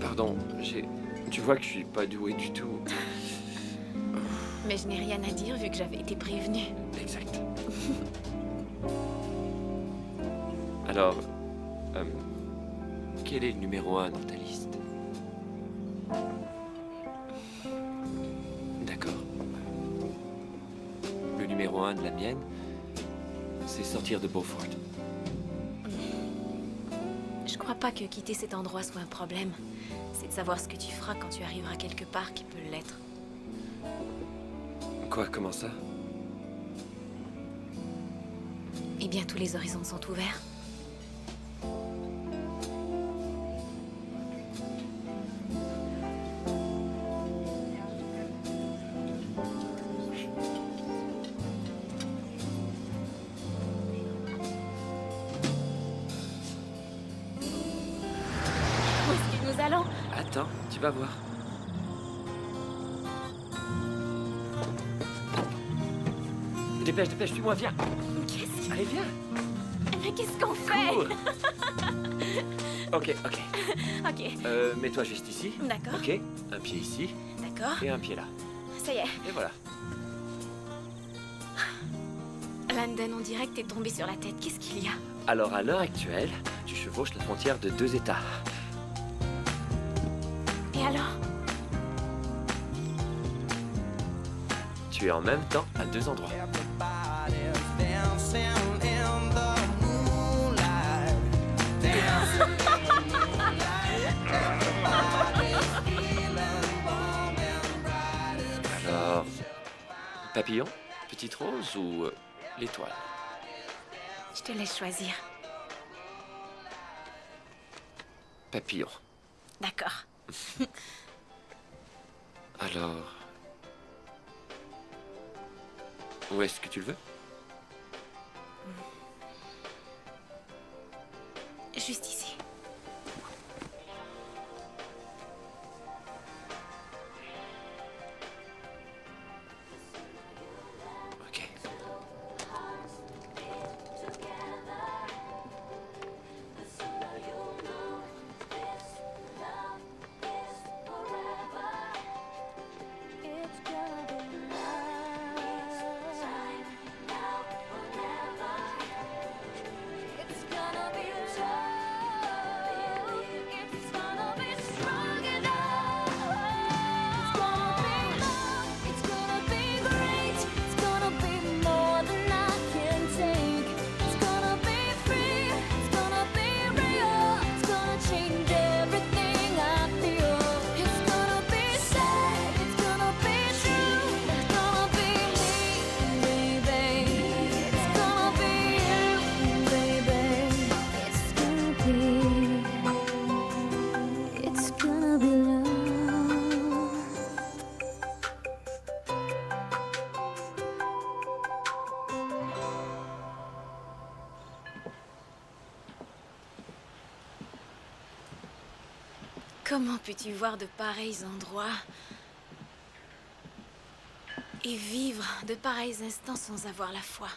Pardon, tu vois que je suis pas doué du tout. Mais je n'ai rien à dire vu que j'avais été prévenue. Exact. Alors, quel est le numéro 1 dans ta liste? D'accord. Le numéro 1 de la mienne, c'est sortir de Beaufort. Je crois pas que quitter cet endroit soit un problème. C'est de savoir ce que tu feras quand tu arriveras quelque part qui peut l'être. Quoi, comment ça? Eh bien, tous les horizons sont ouverts. Attends, tu vas voir. Dépêche, dépêche, suis-moi, viens. Qu'est-ce que... Allez, viens. Mais qu'est-ce qu'on fait? Cours. Ok, ok. Ok. Mets-toi juste ici. D'accord. Ok, un pied ici. D'accord. Et un pied là. Ça y est. Et voilà. Landon, on dirait que t'es tombé sur la tête. Qu'est-ce qu'il y a? Alors, à l'heure actuelle, tu chevauches la frontière de 2 États. Et alors? Tu es en même temps à 2 endroits. Alors, papillon, petite rose ou l'étoile? Je te laisse choisir. Papillon. D'accord. Alors, où est-ce que tu le veux? Juste ici. Ok. Comment peux-tu voir de pareils endroits et vivre de pareils instants sans avoir la foi?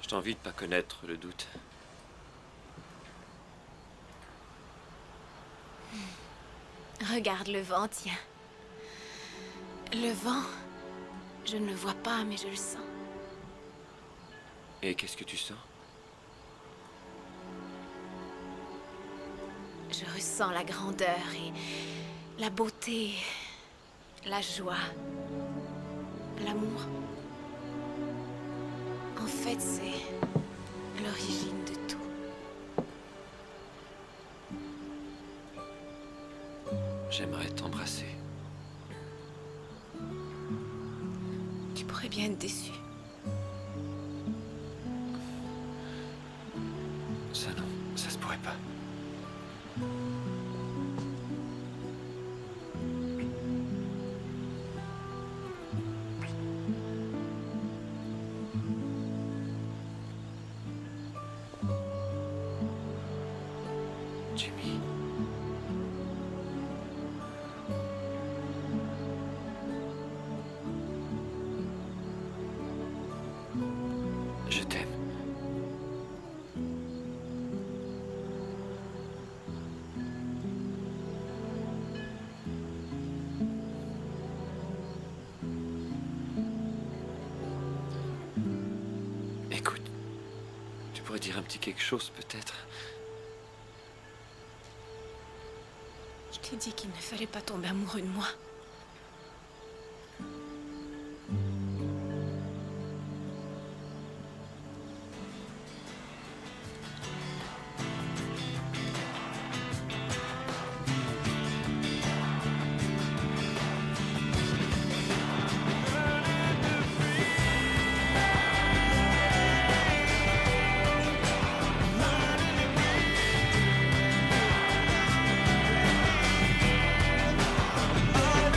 Je t'envie de pas connaître le doute. Regarde le vent, tiens. Le vent, je ne le vois pas, mais je le sens. Et qu'est-ce que tu sens? Je ressens la grandeur et la beauté, la joie, l'amour. En fait, c'est l'origine de tout. J'aimerais t'embrasser. Tu pourrais bien être déçu. Ça non, ça se pourrait pas. Jimmy. Je t'aime. Écoute, tu pourrais dire un petit quelque chose peut-être? Je t'ai dit qu'il ne fallait pas tomber amoureux de moi. I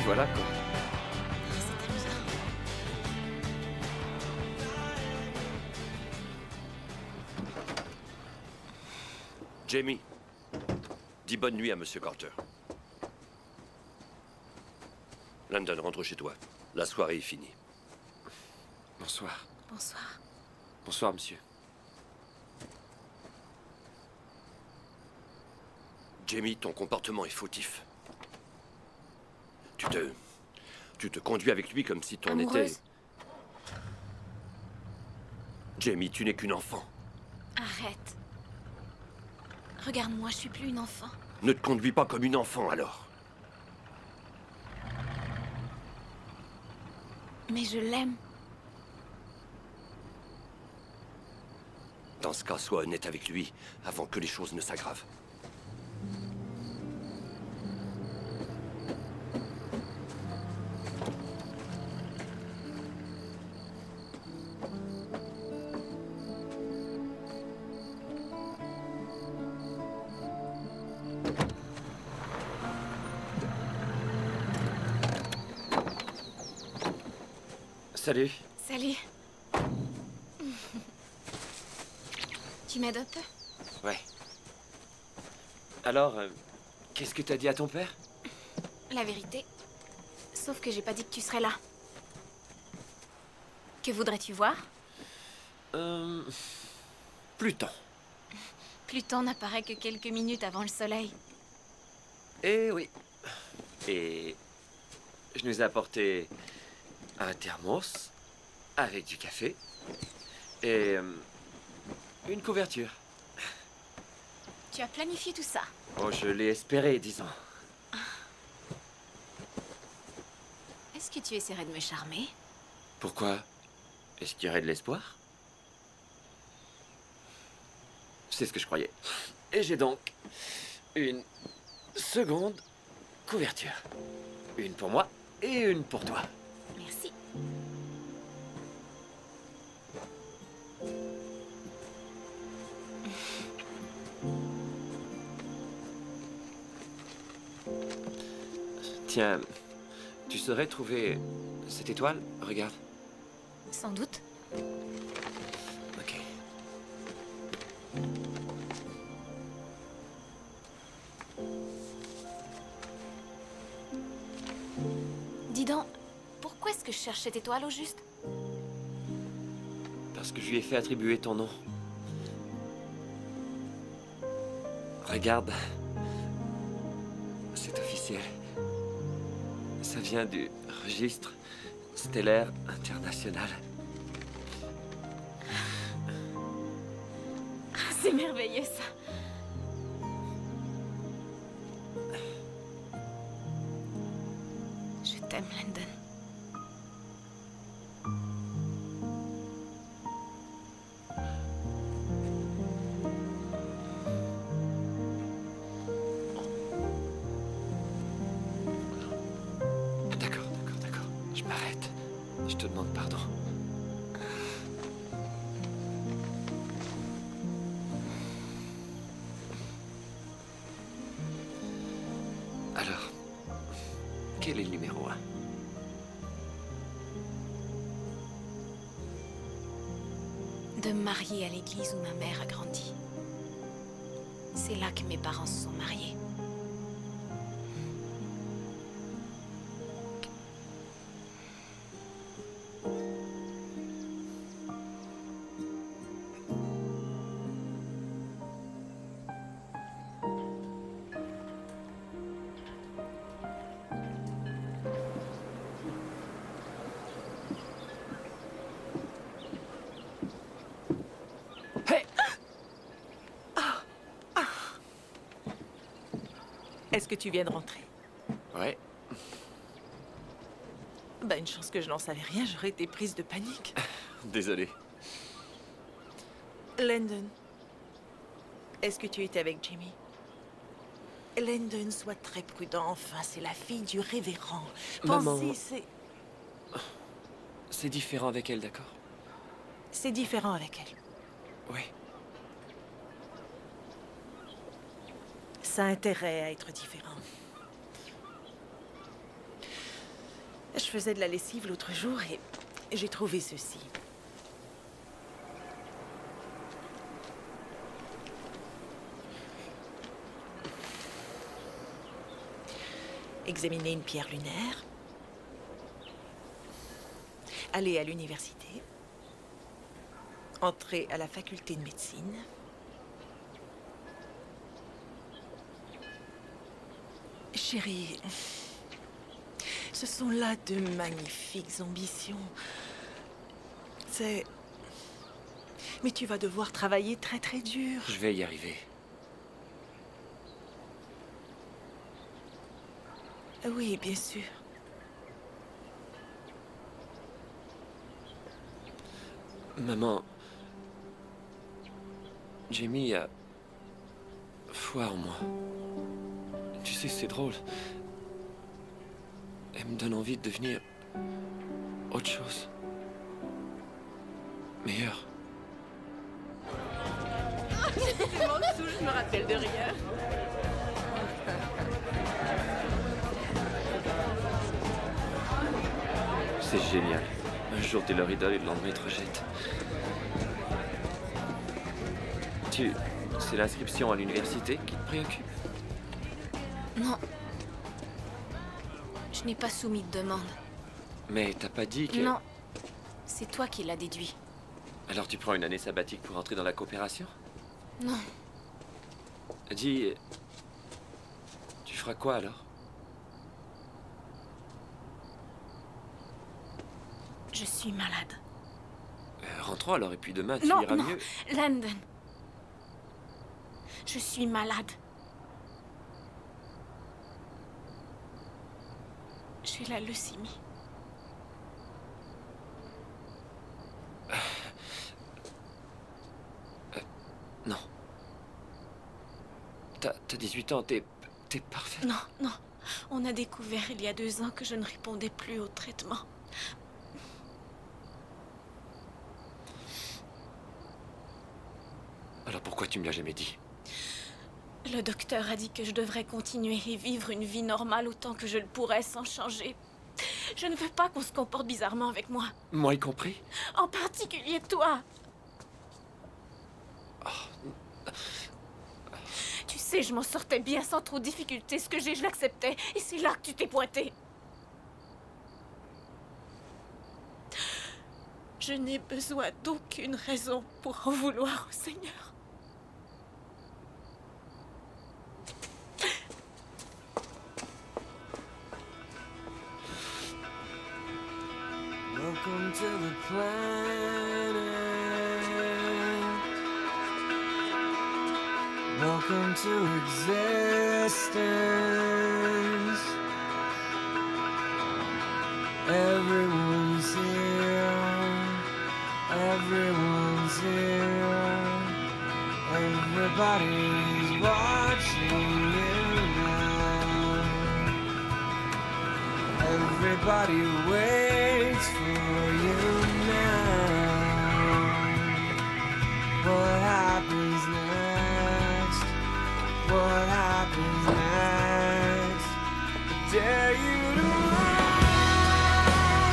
voilà quoi. C'est amusant. Jamie, dis bonne nuit à Monsieur Carter. London, rentre chez toi. La soirée est finie. Bonsoir. Bonsoir. Bonsoir, monsieur. Jamie, ton comportement est fautif. Tu te conduis avec lui comme si t'en étais... Amoureuse. Jamie, tu n'es qu'une enfant. Arrête. Regarde-moi, je suis plus une enfant. Ne te conduis pas comme une enfant, alors. Mais je l'aime. Dans ce cas, sois honnête avec lui avant que les choses ne s'aggravent. Salut. Salut. Tu m'aides un peu? Ouais. Alors, qu'est-ce que t'as dit à ton père? La vérité. Sauf que j'ai pas dit que tu serais là. Que voudrais-tu voir? Pluton. Pluton n'apparaît que quelques minutes avant le soleil. Eh oui. Et je nous ai apporté un thermos avec du café et une couverture. Tu as planifié tout ça? Oh, je l'ai espéré, disons. Est-ce que tu essaierais de me charmer? Pourquoi? Est-ce qu'il y aurait de l'espoir? C'est ce que je croyais. Et j'ai donc une seconde couverture. Une pour moi et une pour toi. Merci. Tiens, tu saurais trouver cette étoile? Regarde. Sans doute. Ok. Dis donc, pourquoi est-ce que je cherche cette étoile au juste? Parce que je lui ai fait attribuer ton nom. Regarde. C'est officiel. Ça vient du registre stellaire international. C'est merveilleux, ça. Je t'aime, Landon. D'accord. Je m'arrête. Je te demande pardon. Alors, quel est le numéro 1? De me marier à l'église où ma mère a grandi. C'est là que mes parents se sont mariés. Est-ce que tu viens de rentrer? Ouais. Ben, une chance que je n'en savais rien, j'aurais été prise de panique. Désolé. Landon, est-ce que tu étais avec Jimmy? Landon, sois très prudent, enfin, c'est la fille du révérend. Maman. Pensez, c'est... C'est différent avec elle, d'accord? C'est différent avec elle. Oui. Ça a intérêt à être différent. Je faisais de la lessive l'autre jour et j'ai trouvé ceci. Examiner une pierre lunaire. Aller à l'université. Entrer à la faculté de médecine. Chérie, ce sont là de magnifiques ambitions. C'est... Mais tu vas devoir travailler très très dur. Je vais y arriver. Oui, bien sûr. Maman... Jamie a... foi en moi. Tu sais, c'est drôle. Elle me donne envie de devenir... autre chose. Meilleur. C'est tellement saoul, je me rappelle de rien. C'est génial. Un jour, t'es leur idole et le lendemain, ils te rejettent. C'est l'inscription à l'université qui te préoccupe? Non. Je n'ai pas soumis de demande. Mais t'as pas dit que... Non. C'est toi qui l'as déduit. Alors tu prends une année sabbatique pour entrer dans la coopération? Non. Dis... Tu feras quoi alors? Je suis malade. Rentrons alors et puis demain tu non, iras non. mieux. Landon. Je suis malade. J'ai la leucémie. Non. T'as 18 ans, t'es parfaite. Non, non. On a découvert il y a 2 ans que je ne répondais plus au traitement. Alors pourquoi tu me l'as jamais dit? Le docteur a dit que je devrais continuer et vivre une vie normale autant que je le pourrais sans changer. Je ne veux pas qu'on se comporte bizarrement avec moi. Moi y compris? En particulier toi. Tu sais, je m'en sortais bien sans trop de difficultés. Ce que j'ai, je l'acceptais. Et c'est là que tu t'es pointé. Je n'ai besoin d'aucune raison pour en vouloir au Seigneur. Welcome to the planet. Welcome to existence. Everyone's here. Everyone's here. Everybody's watching you now. Everybody waits for you now. What happens next? What happens next? I dare you to run.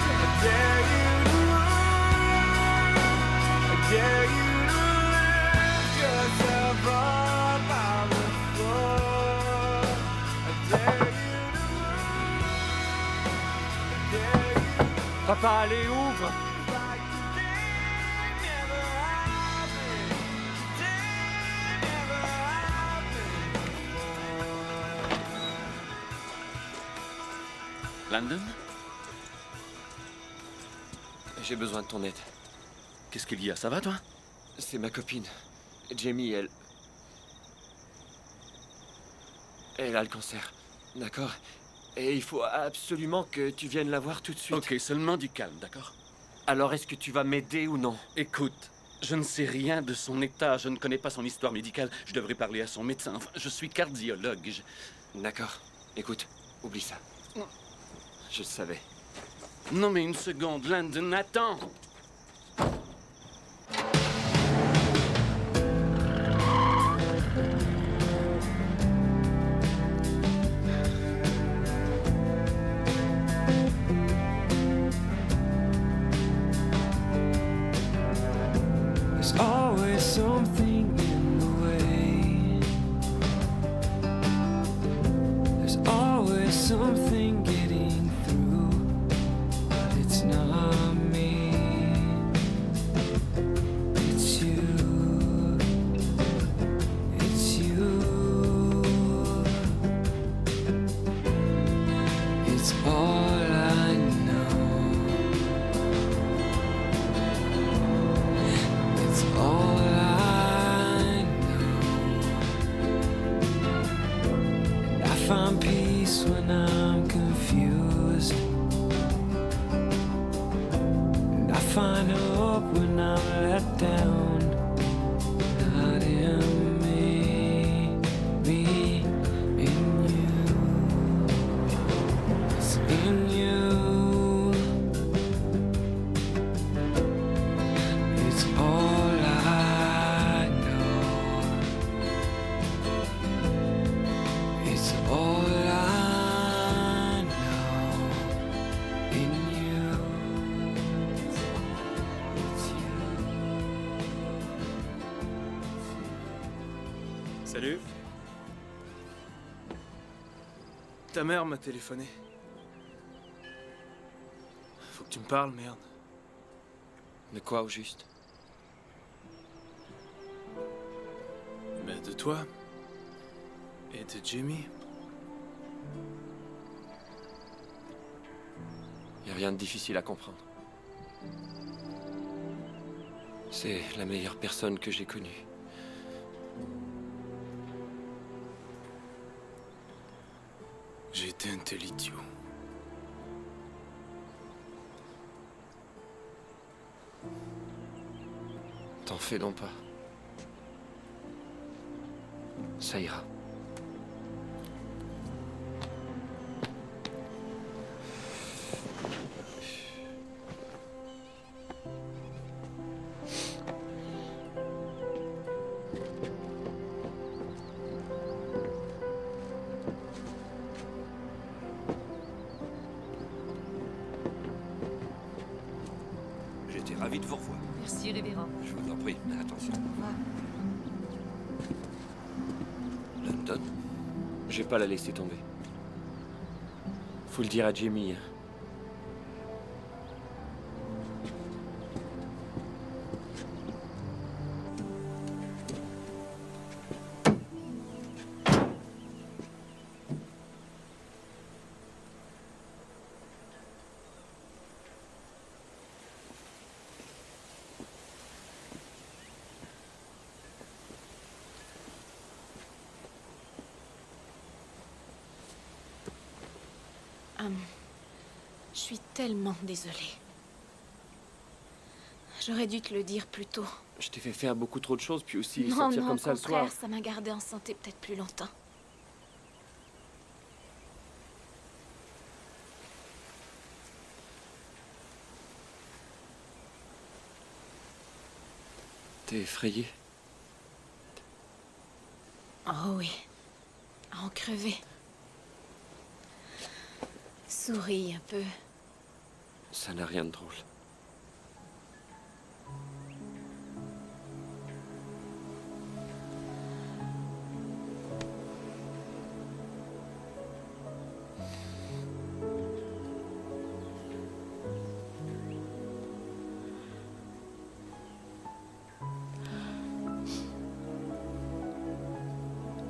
I dare you to run. I dare you to lift yourself up out of the floor. I dare you to run. Papa, allez, ouvre! Landon? J'ai besoin de ton aide. Qu'est-ce qu'il y a? Ça va, toi? C'est ma copine. Jamie, elle a le cancer. D'accord? Et il faut absolument que tu viennes la voir tout de suite. Ok, seulement du calme, d'accord? Alors, est-ce que tu vas m'aider ou non? Écoute, je ne sais rien de son état. Je ne connais pas son histoire médicale. Je devrais parler à son médecin. Enfin, je suis cardiologue. D'accord. Écoute, oublie ça. Je le savais. Non, mais une seconde, Landon, attends! find hope when I'm let down. Not in me, me in you. It's in you. It's all I know. It's all I know. In you. Salut. Ta mère m'a téléphoné. Faut que tu me parles, merde. De quoi au juste? Mais de toi. Et de Jimmy. Y a rien de difficile à comprendre. C'est la meilleure personne que j'ai connue. J'ai été un tel idiot. T'en fais donc pas. Ça ira. J'étais ravi de vous revoir. Merci, révérend. Je vous en prie, attention. London? Je vais pas la laisser tomber. Faut le dire à Jimmy. Hein. Je suis tellement désolée. J'aurais dû te le dire plus tôt. Je t'ai fait faire beaucoup trop de choses, puis aussi Non, sortir non, comme au ça le soir. contraire, ça m'a gardé en santé peut-être plus longtemps. T'es effrayé? Oh oui, à en crever. Souris un peu. Ça n'a rien de drôle.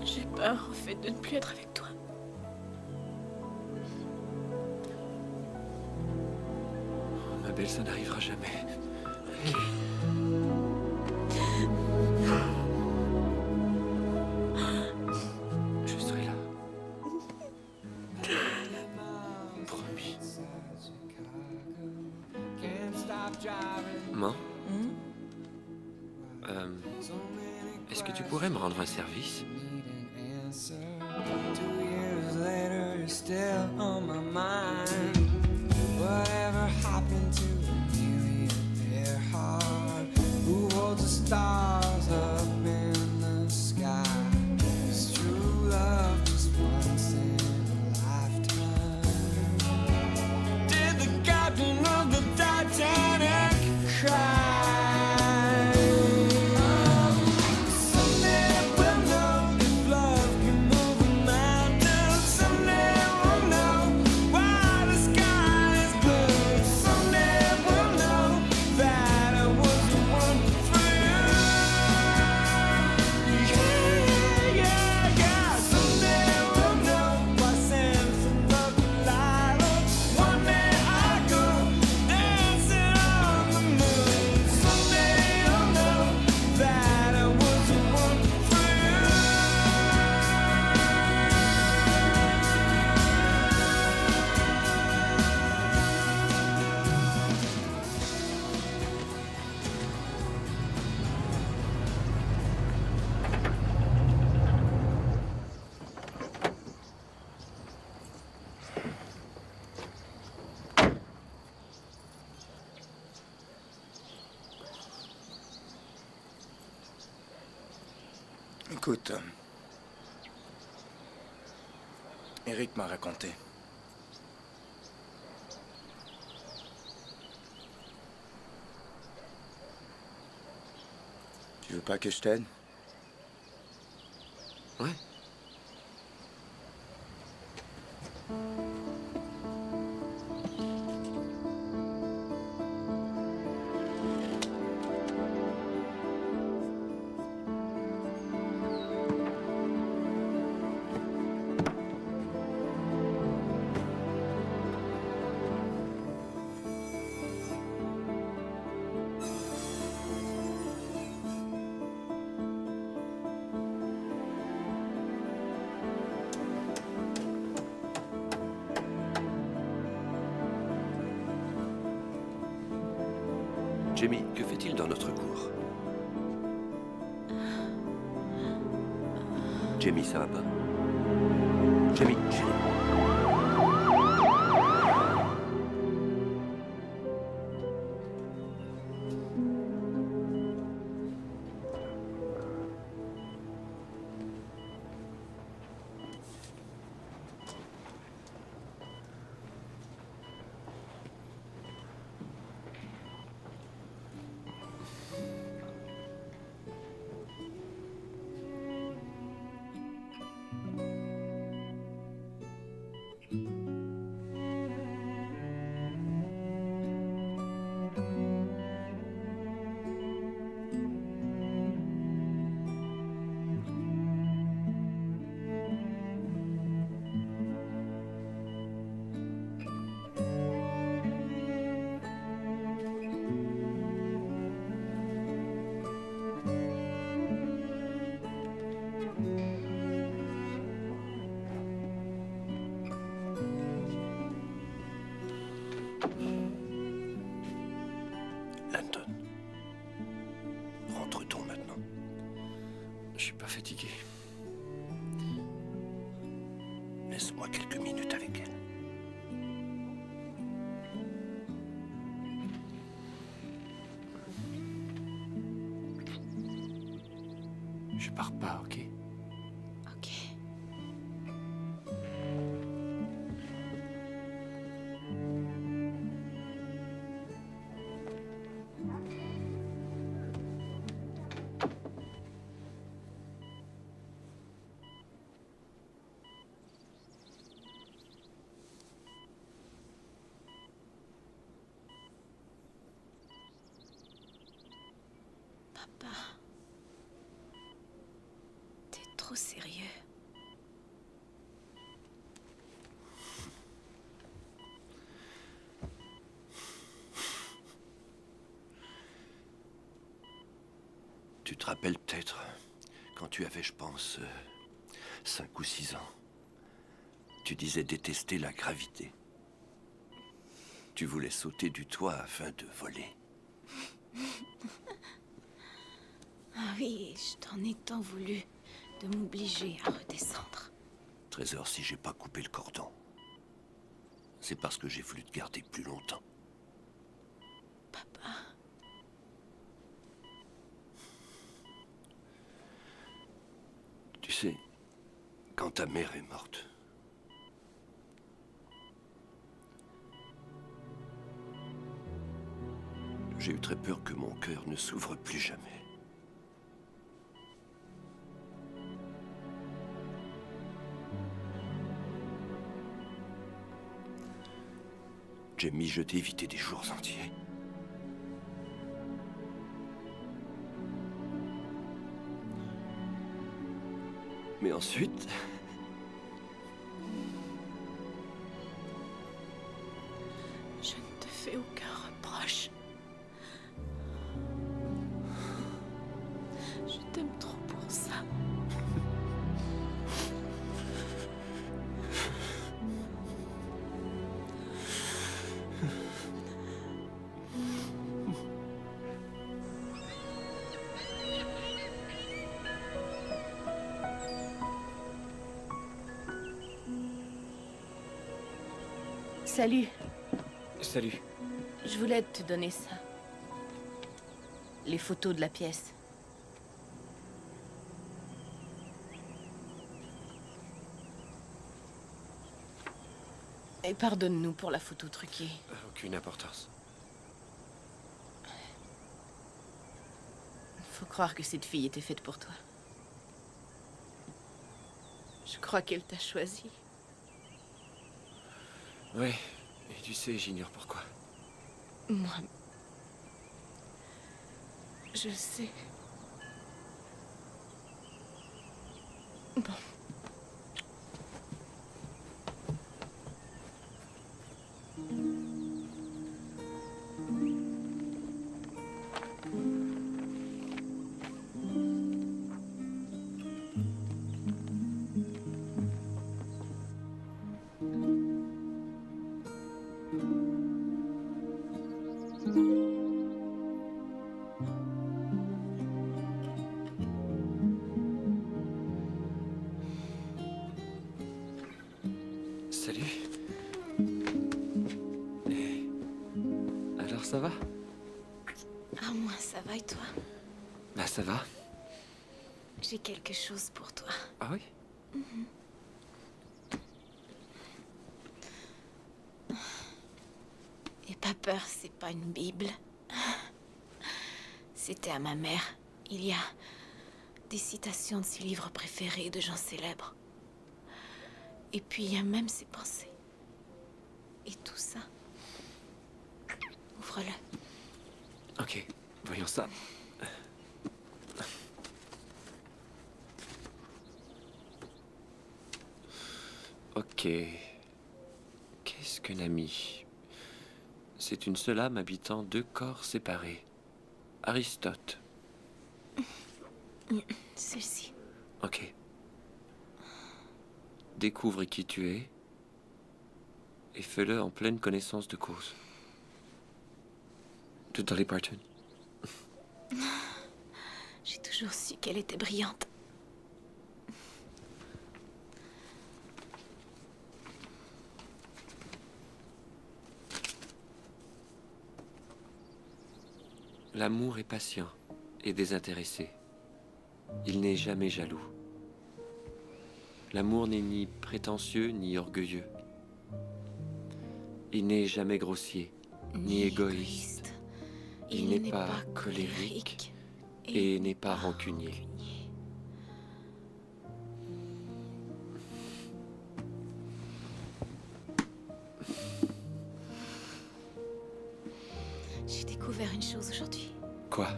J'ai peur, en fait, de ne plus être avec toi. Ma belle, ça n'arrivera jamais. Ok. Je serai là. Promis. Maman? Est-ce que tu pourrais me rendre un service? 2 years later, you're still on my mind. Whatever happened to Amelia Earhart? Who holds the stars up in the sky? Is true love just once in a lifetime? Did the captain of the Titanic cry? Love can move a mountain. Someday we'll know why the Écoute, Eric m'a raconté. Tu veux pas que je t'aide? Ouais. Jamie, que fait-il dans notre cour? Jamie, ça va pas? Jamie, chérie. Landon. Rentre-t-on maintenant? Je suis pas fatigué. Laisse-moi quelques minutes avec elle. Je pars pas, ok? Ok. Papa, t'es trop sérieux. Tu te rappelles peut-être quand tu avais, je pense, 5 ou 6 ans. Tu disais détester la gravité. Tu voulais sauter du toit afin de voler. Ah oui, je t'en ai tant voulu de m'obliger à redescendre. Trésor, si j'ai pas coupé le cordon, c'est parce que j'ai voulu te garder plus longtemps. Papa. Tu sais, quand ta mère est morte, j'ai eu très peur que mon cœur ne s'ouvre plus jamais. Jamie, je t'ai évité des jours entiers. Mais ensuite... Je ne te fais aucun reproche. Je t'aime trop pour ça. Salut. Salut. Je voulais te donner ça. Les photos de la pièce. Et pardonne-nous pour la photo truquée. Aucune importance. Faut croire que cette fille était faite pour toi. Je crois qu'elle t'a choisi. Oui, et tu sais, j'ignore pourquoi. Moi... Je le sais. Bon. Salut. Alors ça va? Ah, moi, ça va et toi? Bah ça va. J'ai quelque chose pour toi. Ah oui? Mhm. Et pas peur, c'est pas une Bible. C'était à ma mère. Il y a des citations de ses livres préférés de gens célèbres. Et puis il y a même ses pensées. Et tout ça. Ouvre-le. Ok, voyons ça. Ok. Qu'est-ce qu'un ami? C'est une seule âme habitant deux corps séparés. Aristote. Celle-ci. Ok. Découvre qui tu es et fais-le en pleine connaissance de cause. De Dolly Parton. J'ai toujours su qu'elle était brillante. L'amour est patient et désintéressé. Il n'est jamais jaloux. L'amour n'est ni prétentieux ni orgueilleux. Il n'est jamais grossier, ni égoïste. Il n'est pas colérique et n'est pas rancunier. J'ai découvert une chose aujourd'hui. Quoi?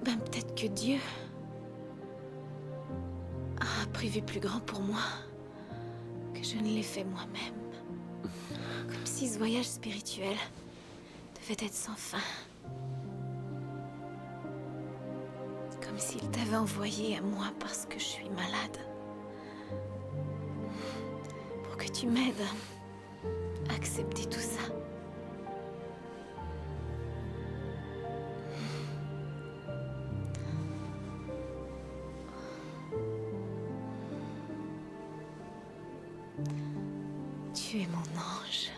Ben peut-être que Dieu a prévu plus grand pour moi que je ne l'ai fait moi-même. Comme si ce voyage spirituel devait être sans fin. Comme s'il t'avait envoyé à moi parce que je suis malade. Pour que tu m'aides à accepter tout ça. Tu es mon ange.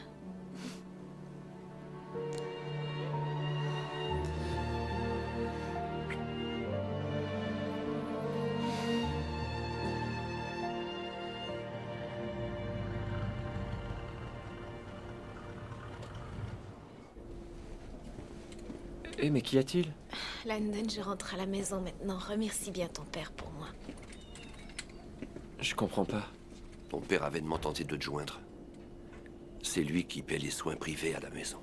Mais qu'y a-t-il? Landon, je rentre à la maison maintenant. Remercie bien ton père pour moi. Je comprends pas. Ton père a vainement tenté de te joindre. C'est lui qui paie les soins privés à la maison.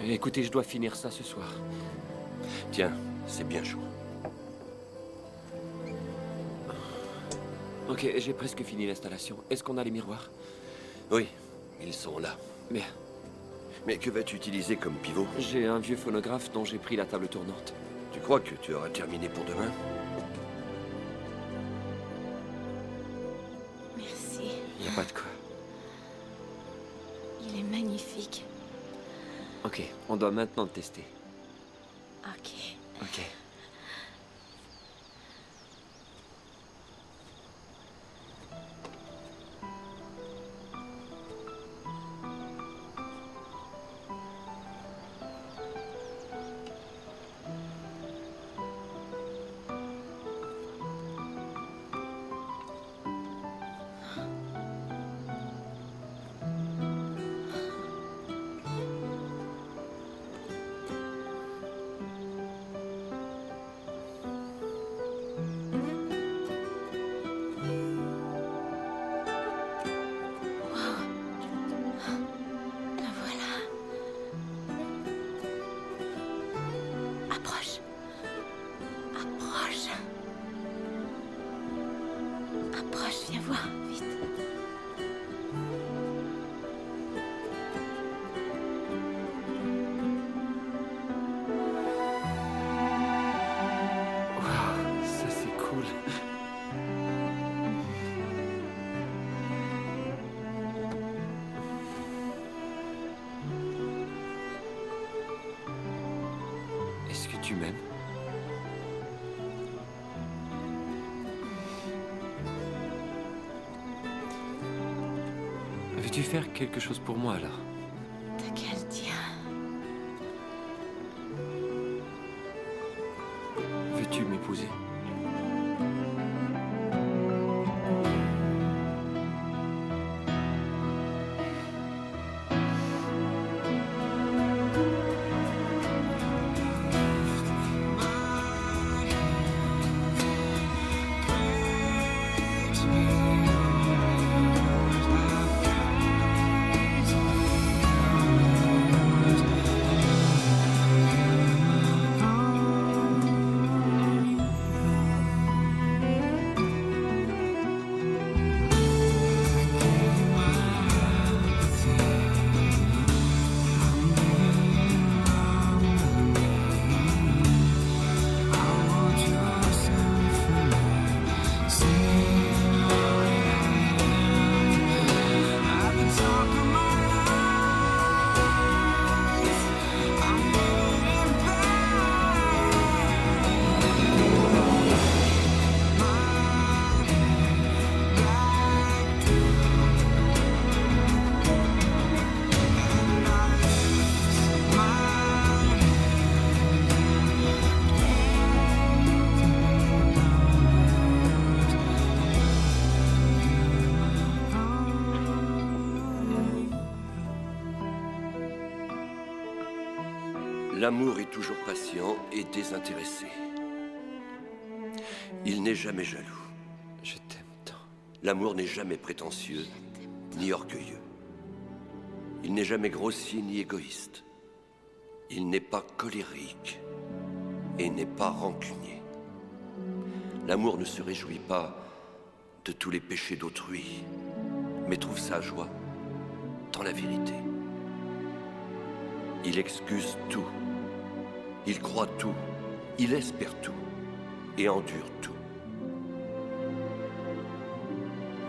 Écoutez, je dois finir ça ce soir. Tiens, c'est bien chaud. Ok, j'ai presque fini l'installation. Est-ce qu'on a les miroirs? Oui, ils sont là. Bien. Mais que vas-tu utiliser comme pivot? J'ai un vieux phonographe dont j'ai pris la table tournante. Tu crois que tu auras terminé pour demain? Merci. Y a pas de quoi. Il est magnifique. Ok, on doit maintenant le tester. Ok. Ok. Approche. Approche. Approche, viens voir, vite. Waouh, ça c'est cool. Est-ce que tu m'aimes? Veux-tu faire quelque chose pour moi alors? T'as qu'à le dire. Veux-tu m'épouser? L'amour est toujours patient et désintéressé. Il n'est jamais jaloux. Je t'aime tant. L'amour n'est jamais prétentieux, ni orgueilleux. Il n'est jamais grossier ni égoïste. Il n'est pas colérique et n'est pas rancunier. L'amour ne se réjouit pas de tous les péchés d'autrui, mais trouve sa joie dans la vérité. Il excuse tout, il croit tout, il espère tout et endure tout.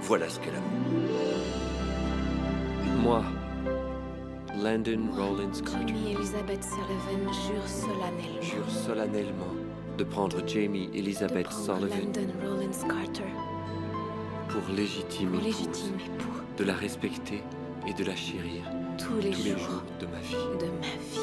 Voilà ce qu'est l'amour. Moi, Landon Rollins Carter, Jamie Elizabeth Sullivan jure solennellement de prendre Jamie Elizabeth Sullivan Landon Rollins Carter pour légitime pour épouse, légitime époux de la respecter et de la chérir tous les jours de ma vie. de ma vie.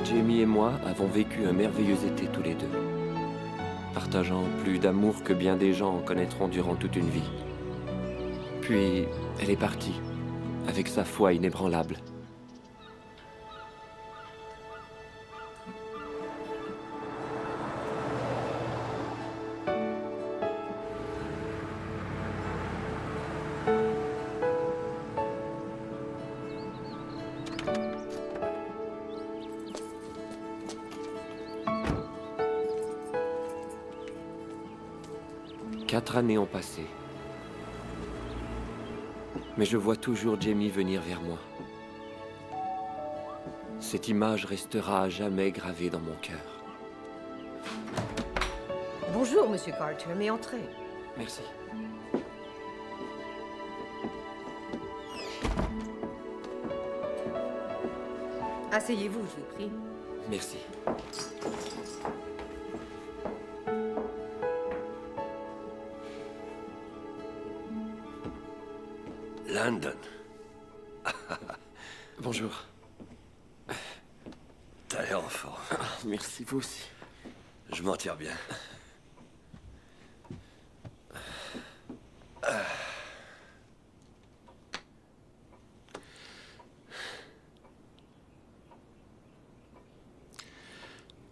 Jamie et moi avons vécu un merveilleux été tous les deux, partageant plus d'amour que bien des gens en connaîtront durant toute une vie. Puis, elle est partie, avec sa foi inébranlable. Quatre années ont passé. Mais je vois toujours Jamie venir vers moi. Cette image restera à jamais gravée dans mon cœur. Bonjour, Monsieur Carter, mais entrez. Merci. Asseyez-vous, je vous prie. Merci. Landon. Bonjour. T'as l'air en forme. Merci, vous aussi. Je m'en tire bien.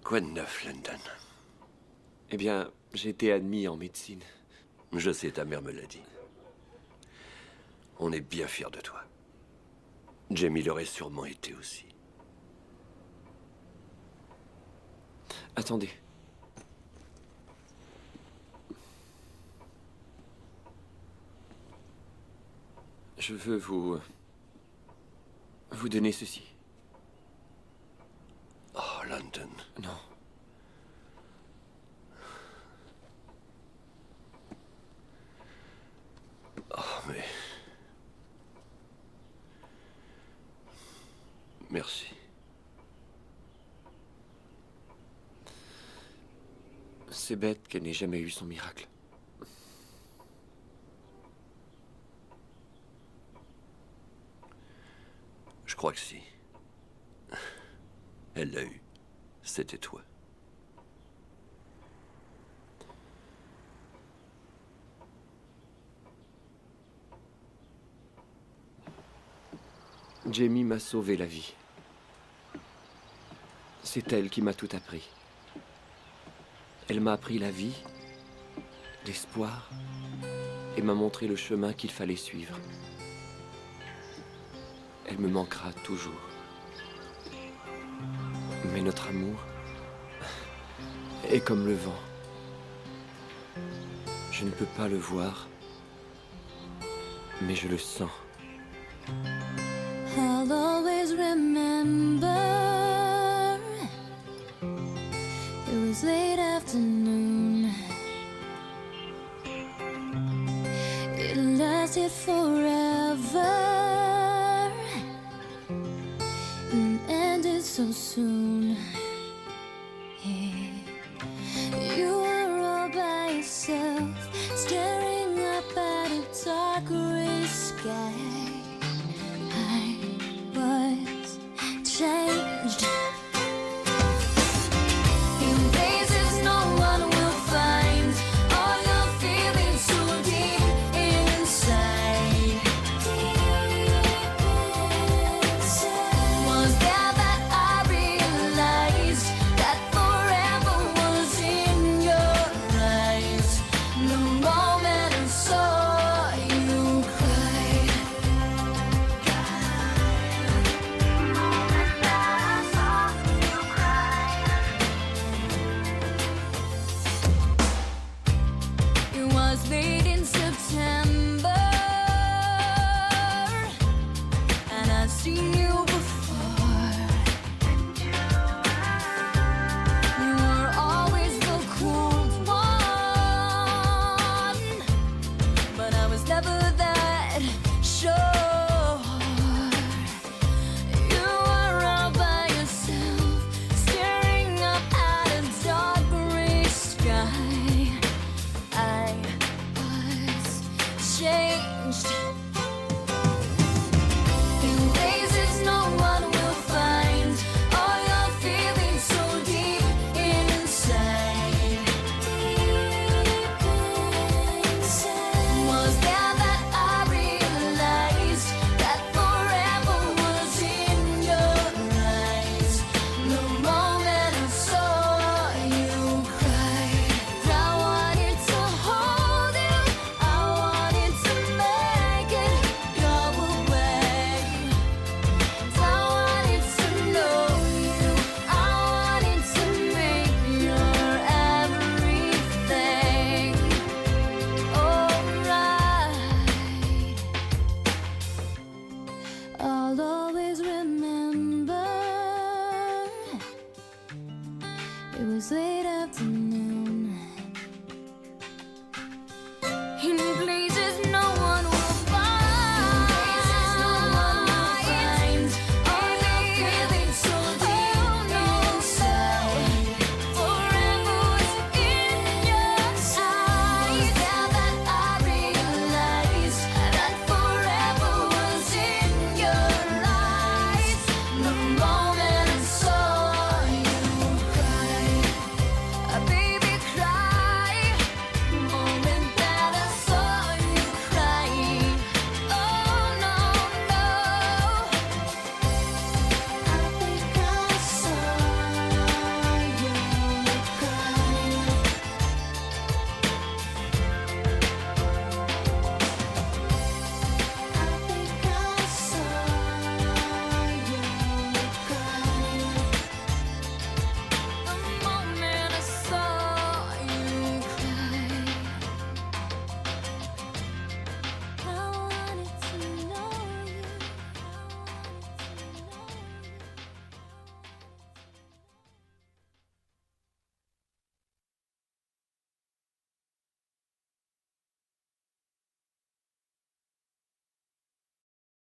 Quoi de neuf, Landon? Eh bien, j'ai été admis en médecine. Je sais, ta mère me l'a dit. On est bien fiers de toi. Jamie l'aurait sûrement été aussi. Attendez. Je veux vous donner ceci. Oh, Landon. Non. Oh, mais... Merci. C'est bête qu'elle n'ait jamais eu son miracle. Je crois que si. Elle l'a eu. C'était toi. Jamie m'a sauvé la vie. C'est elle qui m'a tout appris. Elle m'a appris la vie, l'espoir, et m'a montré le chemin qu'il fallait suivre. Elle me manquera toujours. Mais notre amour est comme le vent. Je ne peux pas le voir, mais je le sens. I'll always remember it was late afternoon. It lasted forever and ended so soon. You were all by yourself, staring up at a dark gray sky. Was changed in places no one will find. All your feelings so deep inside. Was there that I realized It was late